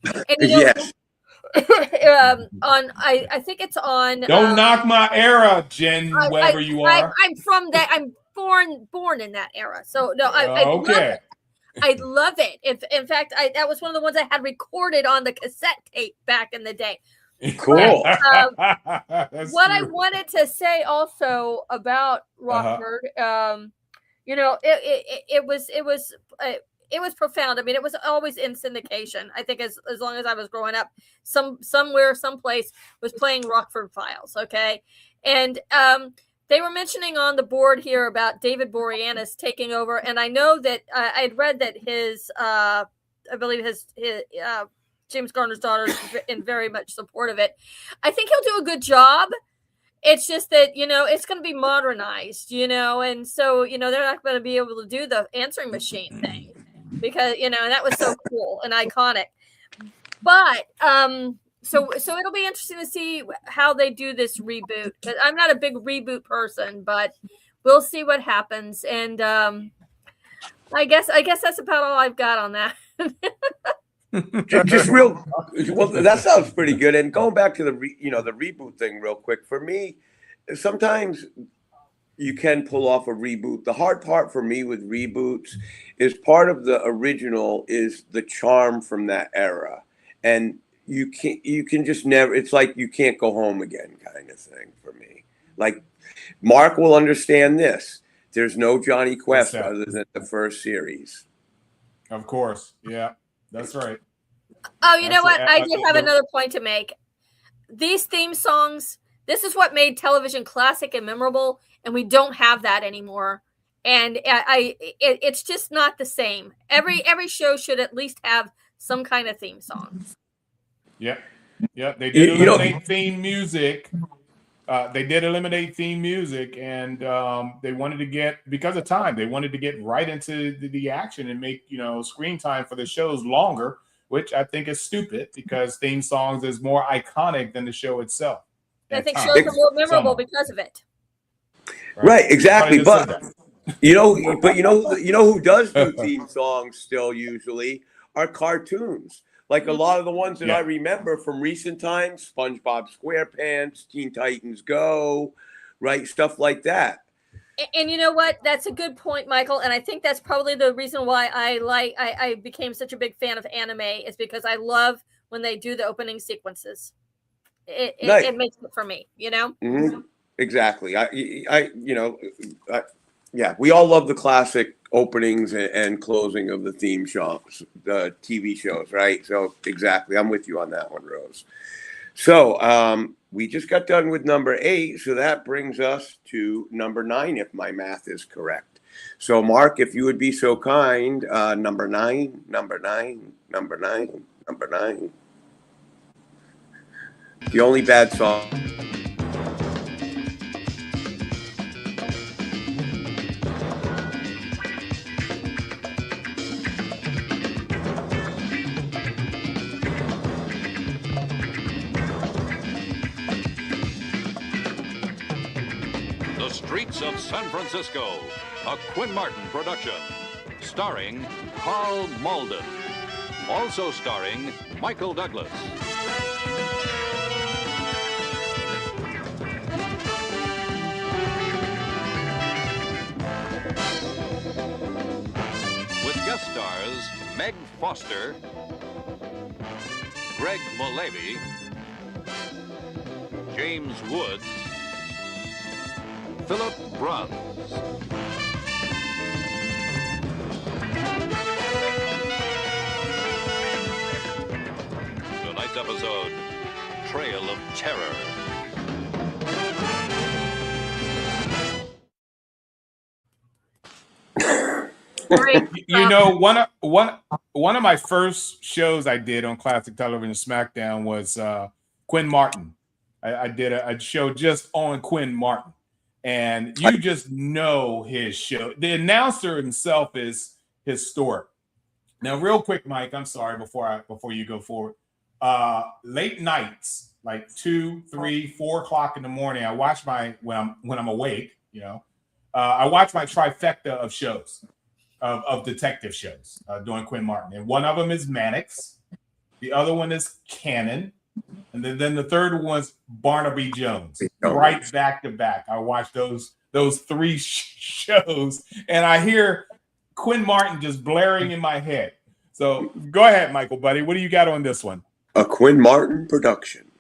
And I think it's on. Don't knock my era, Jen. Wherever you are. I'm from that. I'm born in that era. So no, I love it. In fact, that was one of the ones I had recorded on the cassette tape back in the day. Cool. What I wanted to say also about Rockford, it was profound. I mean, it was always in syndication. I think as long as I was growing up, someplace was playing Rockford Files. Okay, and they were mentioning on the board here about David Boreanaz taking over, and I know that I'd read that I believe his James Garner's daughter is in very much support of it. I think he'll do a good job. It's just that, it's going to be modernized, and so, they're not going to be able to do the answering machine thing because, and that was so cool and iconic. But, so it'll be interesting to see how they do this reboot. But I'm not a big reboot person, but we'll see what happens. And I guess that's about all I've got on that. Just real well, that sounds pretty good. And going back to the reboot thing real quick, for me, sometimes you can pull off a reboot. The hard part for me with reboots is part of the original is the charm from that era, and you can just never. It's like you can't go home again, kind of thing for me. Like Mark will understand this. There's no Johnny Quest other than the first series. Of course, yeah. That's right. Oh, you know what? I do have another point to make. These theme songs, this is what made television classic and memorable, and we don't have that anymore. And it's just not the same. Every show should at least have some kind of theme song. Yeah. They did eliminate theme music they did eliminate theme music, and they wanted to get, because of time, they wanted to get right into the action and make, screen time for the shows longer, which I think is stupid because theme songs is more iconic than the show itself. I think shows are more memorable because of it. Right, exactly. But but you know who does do theme songs still usually are cartoons. Like a lot of the ones that I remember from recent times, SpongeBob SquarePants, Teen Titans Go, right, stuff like that. And you know what? That's a good point, Michael. And I think that's probably the reason why I became such a big fan of anime, is because I love when they do the opening sequences. It makes it for me, Mm-hmm. Exactly. Yeah, we all love the classic openings and closing of the theme shows, the TV shows, right? So exactly, I'm with you on that one, Rose. So we just got done with number 8, so that brings us to number 9, if my math is correct. So Mark, if you would be so kind, number 9. The only bad song. The Streets of San Francisco, a Quinn Martin production, starring Carl Malden, also starring Michael Douglas. With guest stars Meg Foster, Greg Mullavey, James Woods, Philip Bruns. Tonight's episode, Trail of Terror. One of my first shows I did on classic television, SmackDown, was Quinn Martin. I did a show just on Quinn Martin, and you just know his show. The announcer himself is historic. Now, real quick, Mike, I'm sorry before you go forward. Late nights, like 2, 3, 4 o'clock in the morning, I watch when I'm awake. I watch my trifecta of shows. Of detective shows doing Quinn Martin. And one of them is Mannix. The other one is Cannon. And then the third one's Barnaby Jones. Right back to back. I watch those 3 shows, and I hear Quinn Martin just blaring in my head. So go ahead, Michael, buddy. What do you got on this one? A Quinn Martin production.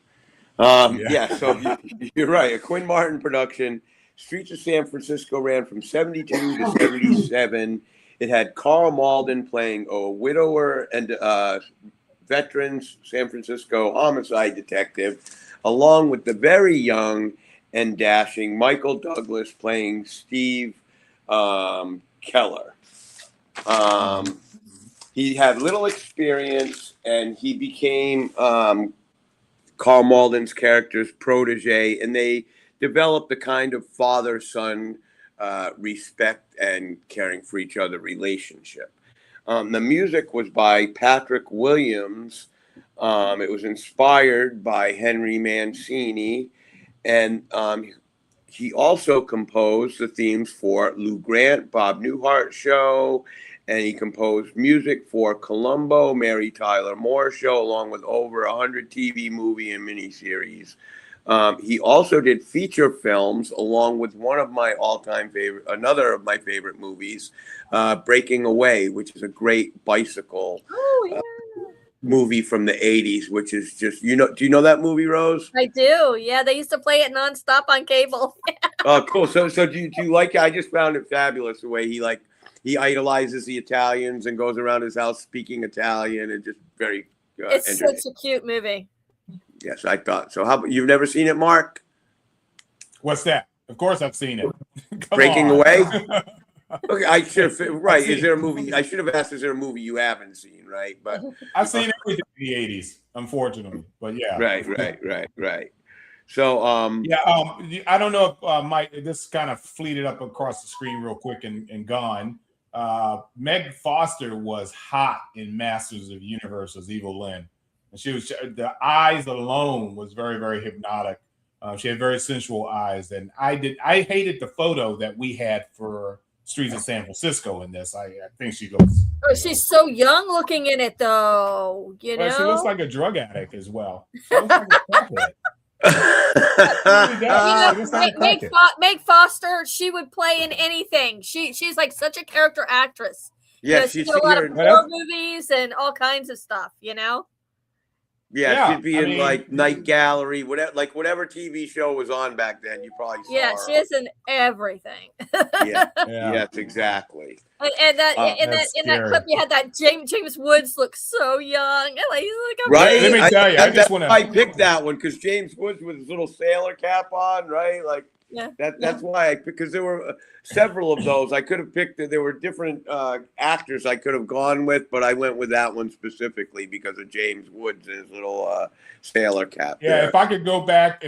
So you're right. A Quinn Martin production. Streets of San Francisco ran from 72 to 77. It had Carl Malden playing a widower and veterans San Francisco homicide detective, along with the very young and dashing Michael Douglas playing Steve Keller. He had little experience, and he became Carl Malden's character's protege, and they developed a kind of father-son respect and caring for each other relationship. The music was by Patrick Williams. It was inspired by Henry Mancini, and he also composed the themes for Lou Grant, Bob Newhart Show, and he composed music for Columbo, Mary Tyler Moore Show, along with over 100 TV, movie, and miniseries. He also did feature films, along with another of my favorite movies, Breaking Away, which is a great bicycle movie from the 80s, which is just, do you know that movie, Rose? I do. Yeah, they used to play it nonstop on cable. Oh, cool. So do you like it? I just found it fabulous the way he idolizes the Italians and goes around his house speaking Italian, and just very it's such a cute movie. Yes, I thought so. How about, you've never seen it, Mark? What's that? Of course I've seen it. Breaking Away? Okay, I should have, right. Is there a movie? I should have asked, is there a movie you haven't seen, right? But I've seen everything in the 80s, unfortunately. But yeah. Right. So I don't know if Mike, this kind of fleeted up across the screen real quick and gone. Meg Foster was hot in Masters of the Universe as Evil Lynn. And she was, the eyes alone was very, very hypnotic. She had very sensual eyes. And I hated the photo that we had for Streets of San Francisco in this. I think she looks. Oh, she's so young looking in it, though. You know, she looks like a drug addict as well. She looks like a crackhead. Meg Foster, she would play in anything. She's like such a character actress. Yeah, she's in a lot of horror movies and all kinds of stuff. You know. Yeah, she'd be in like Night Gallery, whatever TV show was on back then. You probably saw her. She is in everything. Yes, exactly. And in that clip, you had that James Woods look so young. Like, right? Let me tell you, I picked that one because James Woods with his little sailor cap on, right? Like, that's why because there were several of those. I could have picked it. There were different actors I could have gone with, but I went with that one specifically because of James Woods and his little sailor cap. Yeah, if I could go back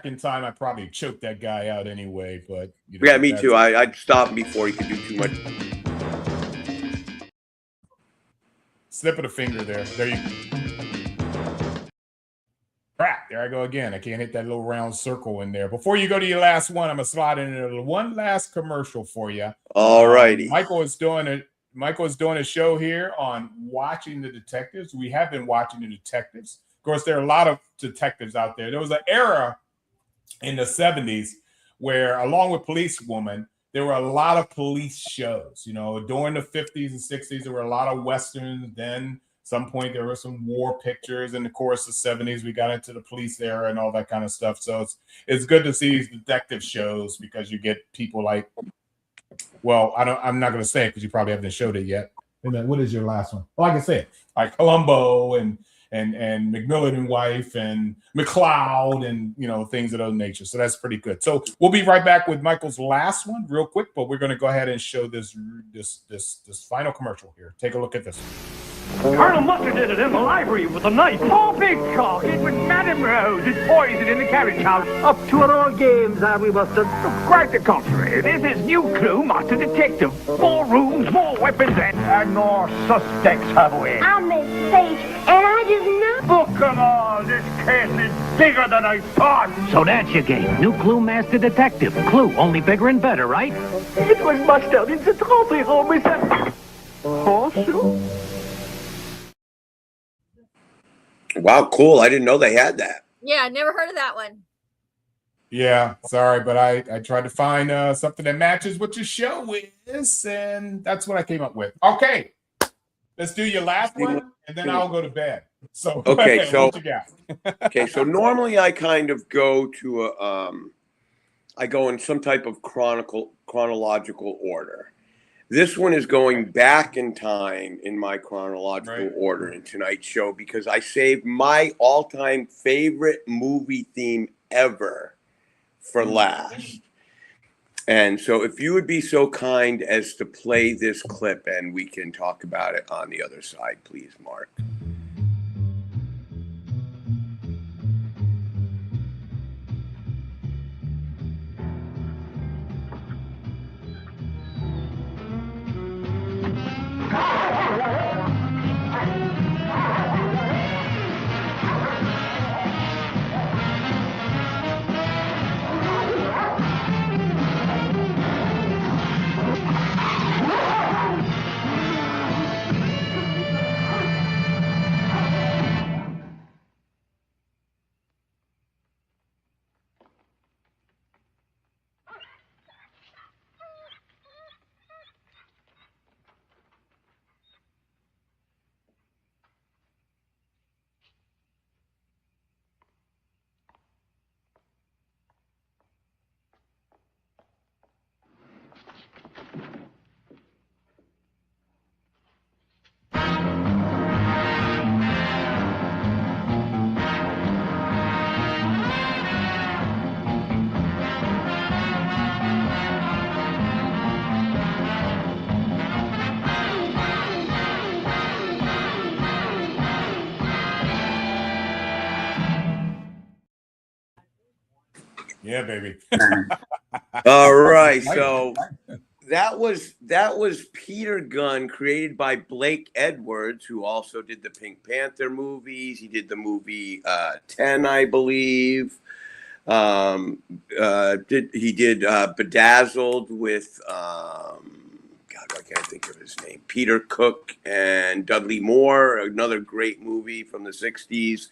in time, I'd probably choke that guy out anyway. But me too. I'd stop him before he could do too much. Slip of the finger there. There you go. Crap, there I go again. I can't hit that little round circle in there. Before you go to your last one, I'm going to slide in one last commercial for you. All righty. Michael is doing a show here on watching the detectives. We have been watching the detectives. Of course, there are a lot of detectives out there. There was an era in the 70s where, along with Police Woman, there were a lot of police shows. You know, during the 50s and 60s, there were a lot of Westerns. Then some point there were some war pictures. In the course of the 70s, we got into the police era and all that kind of stuff. So it's good to see these detective shows because you get people like, well, I'm not going to say it because you probably haven't showed it yet. And then what is your last one? Well, I can say it. Like Columbo and McMillan and Wife and McCloud and, you know, things of those nature. So that's pretty good. So we'll be right back with Michael's last one real quick, but we're going to go ahead and show this final commercial here. Take a look at this. Colonel Mustard did it in the library with a knife. Oh, big talk. It was Madame Rose. It's poison in the carriage house. Up to it all games, are we, Mustard? Quite the contrary. This is new clue, Master Detective. More rooms, more weapons, and more suspects, have we? I'm Miss Page, and I just know. Book them all. This case is bigger than I thought. So that's your game. New clue, Master Detective. Clue, only bigger and better, right? It was Mustard in the trophy room with a horseshoe. Wow, cool. I didn't know they had that. Yeah, never heard of that one. Yeah, sorry, but I tried to find something that matches what your show is, and that's what I came up with. Okay, let's do your last one, and then I'll go to bed. So okay, so what you got? Okay, so normally I kind of go to I go in some type of chronological order. This one is going back in time in my chronological order in tonight's show because I saved my all-time favorite movie theme ever for last. And so if you would be so kind as to play this clip and we can talk about it on the other side, please, Mark. Yeah, baby. All right, so that was Peter Gunn, created by Blake Edwards, who also did the Pink Panther movies. He did the movie 10, I believe. He did Bedazzled with God, why can't I think of his name? Peter Cook and Dudley Moore, another great movie from the 60s.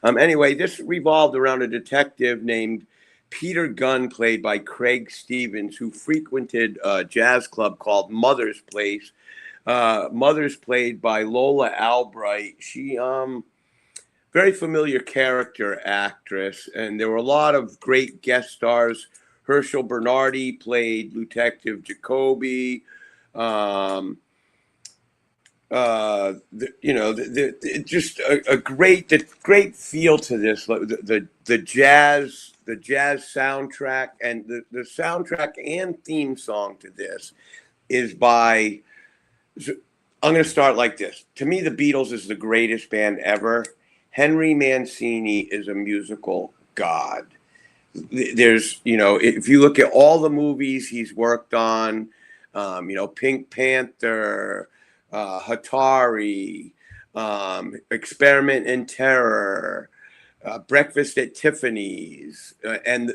Anyway, this revolved around a detective named Peter Gunn, played by Craig Stevens, who frequented a jazz club called Mother's Place. Mother's played by Lola Albright. She very familiar character actress, and there were a lot of great guest stars. Herschel Bernardi played Detective Jacoby. Just a great feel to this. The jazz soundtrack, and the soundtrack and theme song to this is by. I'm going to start like this. To me, the Beatles is the greatest band ever. Henry Mancini is a musical god. There's, if you look at all the movies he's worked on, Pink Panther, Hatari, Experiment in Terror, Breakfast at Tiffany's, and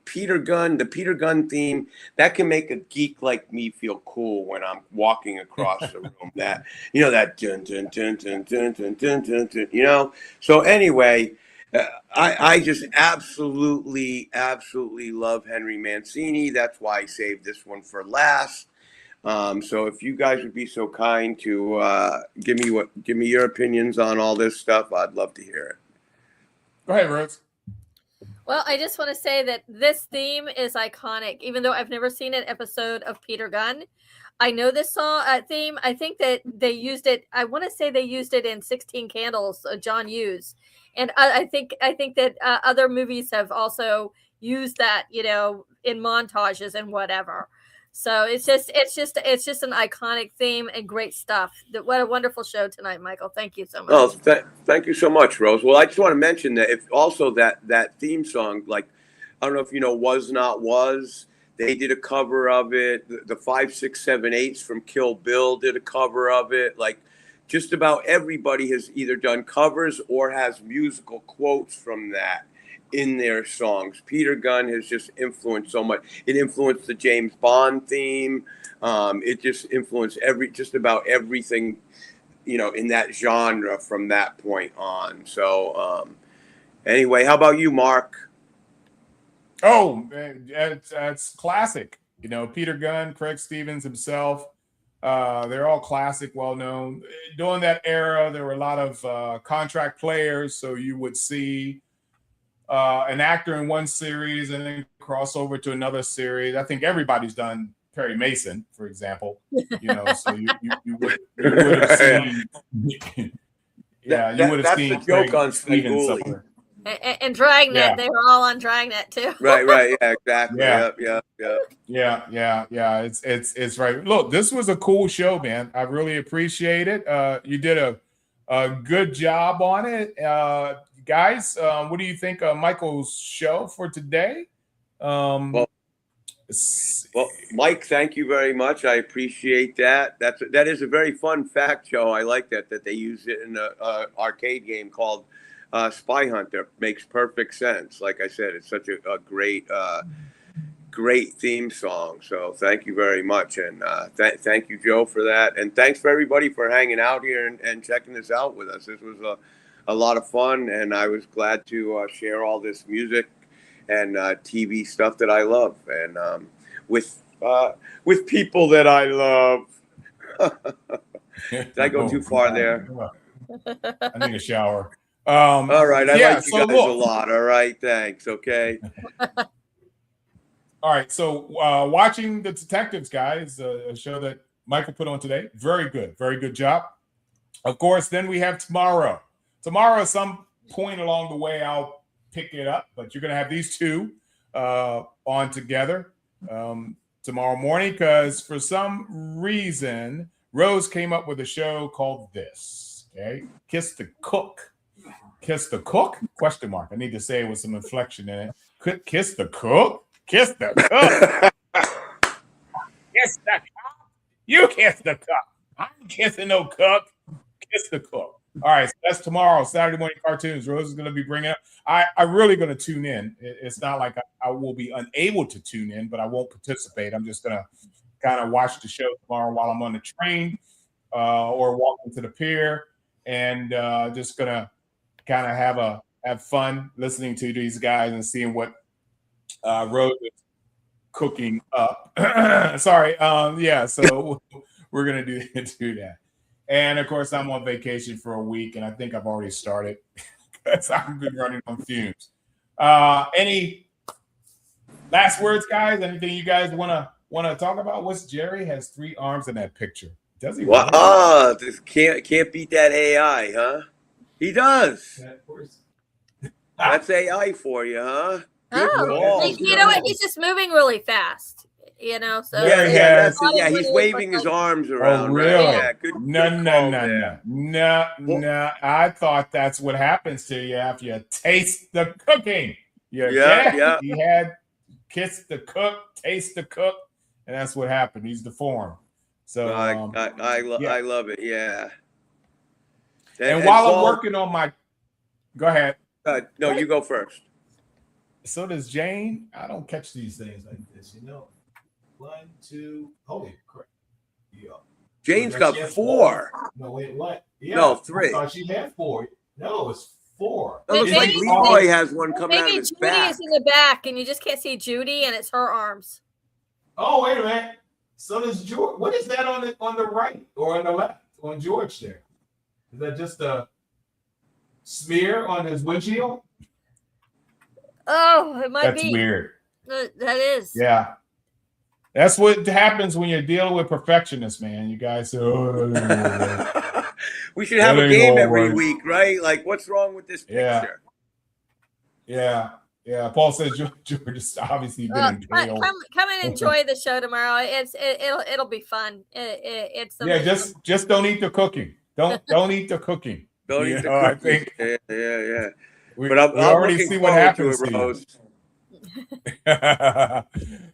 Peter Gunn, the Peter Gunn theme, that can make a geek like me feel cool when I'm walking across the room. That that dun dun dun dun dun dun dun dun dun. So anyway, I just absolutely love Henry Mancini. That's why I saved this one for last. So if you guys would be so kind to give me your opinions on all this stuff, I'd love to hear it. Go ahead, Rose. Well, I just want to say that this theme is iconic. Even though I've never seen an episode of Peter Gunn, I know this song theme. I think that they used it. I want to say they used it in 16 Candles, John Hughes, and I think that other movies have also used that, in montages and whatever. So it's just an iconic theme and great stuff. What a wonderful show tonight, Michael. Thank you so much. Oh, thank you so much, Rose. Well, I just want to mention that if also that theme song, like, I don't know if you know, Was Not Was, they did a cover of it. The 5, 6, 7, 8s from Kill Bill did a cover of it. Like, just about everybody has either done covers or has musical quotes from that in their songs. Peter Gunn has just influenced so much. It influenced the James Bond theme. It just influenced just about everything, in that genre from that point on. So anyway, how about you, Mark? Oh, that's classic. Peter Gunn, Craig Stevens himself. They're all classic, well known. During that era, there were a lot of contract players, so you would see an actor in one series and then cross over to another series. I think everybody's done Perry Mason, for example. So you would have seen. You would have seen the joke on Svengoolie. And Dragnet, Yeah. they were all on Dragnet too. Right, yeah, exactly. Yeah. It's right. Look, this was a cool show, man. I really appreciate it. You did a good job on it. Guys, what do you think of Michael's show for today? Well, Mike, thank you very much. I appreciate that. That is a very fun fact, Joe. I like that they use it in an arcade game called Spy Hunter. Makes perfect sense. Like I said, it's such a great theme song. So thank you very much, and thank you, Joe, for that. And thanks for everybody for hanging out here and checking this out with us. This was a lot of fun, and I was glad to share all this music and TV stuff that I love, and with people that I love. Did I go too far there? I need a shower. All right, I like you guys a lot. All right, thanks. Okay. All right, so watching The Detectives, guys, a show that Michael put on today. Very good job. Of course, then we have tomorrow. Tomorrow, at some point along the way, I'll pick it up, but you're going to have these two on together tomorrow morning, because for some reason, Rose came up with a show called this, okay? Kiss the Cook. Kiss the cook? Question mark. I need to say it with some inflection in it. Kiss the cook? Kiss the cook. Kiss the cook. You kiss the cook. I'm kissing no cook. Kiss the cook. All right, so that's tomorrow, Saturday morning cartoons. Rose is going to be bringing up. I'm really going to tune in. It's not like I will be unable to tune in, but I won't participate. I'm just going to kind of watch the show tomorrow while I'm on the train or walking to the pier, and just going to kind of have fun listening to these guys and seeing what Rose is cooking up. Sorry. Yeah, so we're going to do that. And, of course, I'm on vacation for a week, and I think I've already started because I've been running on fumes. Any last words, guys? Anything you guys want to talk about? What's Jerry has 3 arms in that picture? Does he? Well, can't beat that AI, huh? He does. That's AI for you, huh? Oh, you know what? He's just moving really fast. You know, so he's waving his arms around. Oh, really? Right? Yeah, No. I thought that's what happens to you after you taste the cooking. You had kissed the cook, taste the cook, and that's what happened. He's deformed. So I love it. Yeah. And while I'm working on my, go ahead. No, you go first. So does Jane. I don't catch these things like this, you know. 1, 2, holy crap. Yeah. Jane's got 4. No, wait, what? Yeah, no, 3. I thought she had 4. No, it's 4. It looks like Leroy has one coming out of his Judy back. is in the back, and you just can't see Judy, and it's her arms. Oh, wait a minute. So does George. What is that on the right or on the left on George there? Is that just a smear on his windshield? Oh, it might be. That's weird. That is. Yeah. That's what happens when you're dealing with perfectionists, man. You guys say, we should have a game every week, right? Like, what's wrong with this picture? Yeah. Paul says George has obviously been impaled. Come and enjoy the show tomorrow. It'll be fun. Just don't eat the cooking. Don't eat the cooking. Don't eat the cooking. I think. Yeah. We already see what happens to you.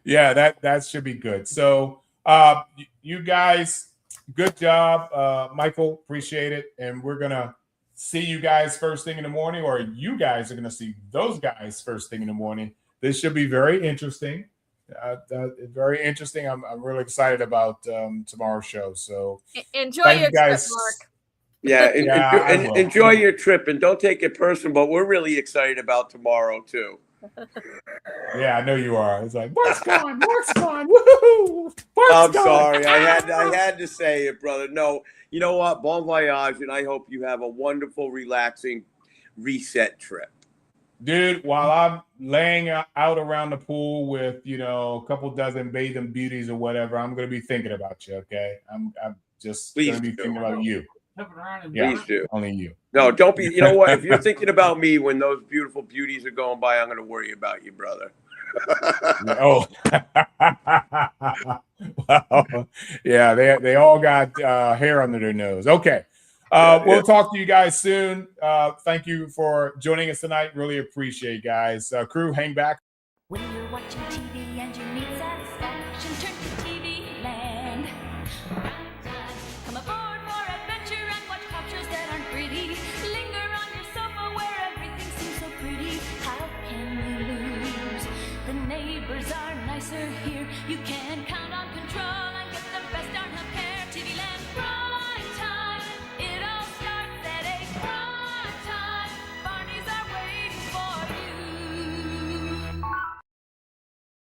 Yeah, that should be good. So you guys, good job, Michael. Appreciate it. And we're gonna see you guys first thing in the morning, or you guys are gonna see those guys first thing in the morning. This should be very interesting. Very interesting. I'm really excited about tomorrow's show. So enjoy your trip, Mark. Yeah, enjoy your trip, and don't take it personal. But we're really excited about tomorrow too. Yeah, I know you are. It's like, Mark's gone, woohoo! I'm sorry, I had to say it, brother. No, you know what? Bon voyage, and I hope you have a wonderful, relaxing reset trip. Dude, while I'm laying out around the pool with, a couple dozen bathing beauties or whatever, I'm going to be thinking about you, okay? I'm just going to be thinking about you. Please do. Only you. No, don't be. You know what? If you're thinking about me when those beautiful beauties are going by, I'm going to worry about you, brother. Oh. Well, yeah, they all got hair under their nose. Okay. We'll talk to you guys soon. Thank you for joining us tonight. Really appreciate it, guys. Crew, hang back.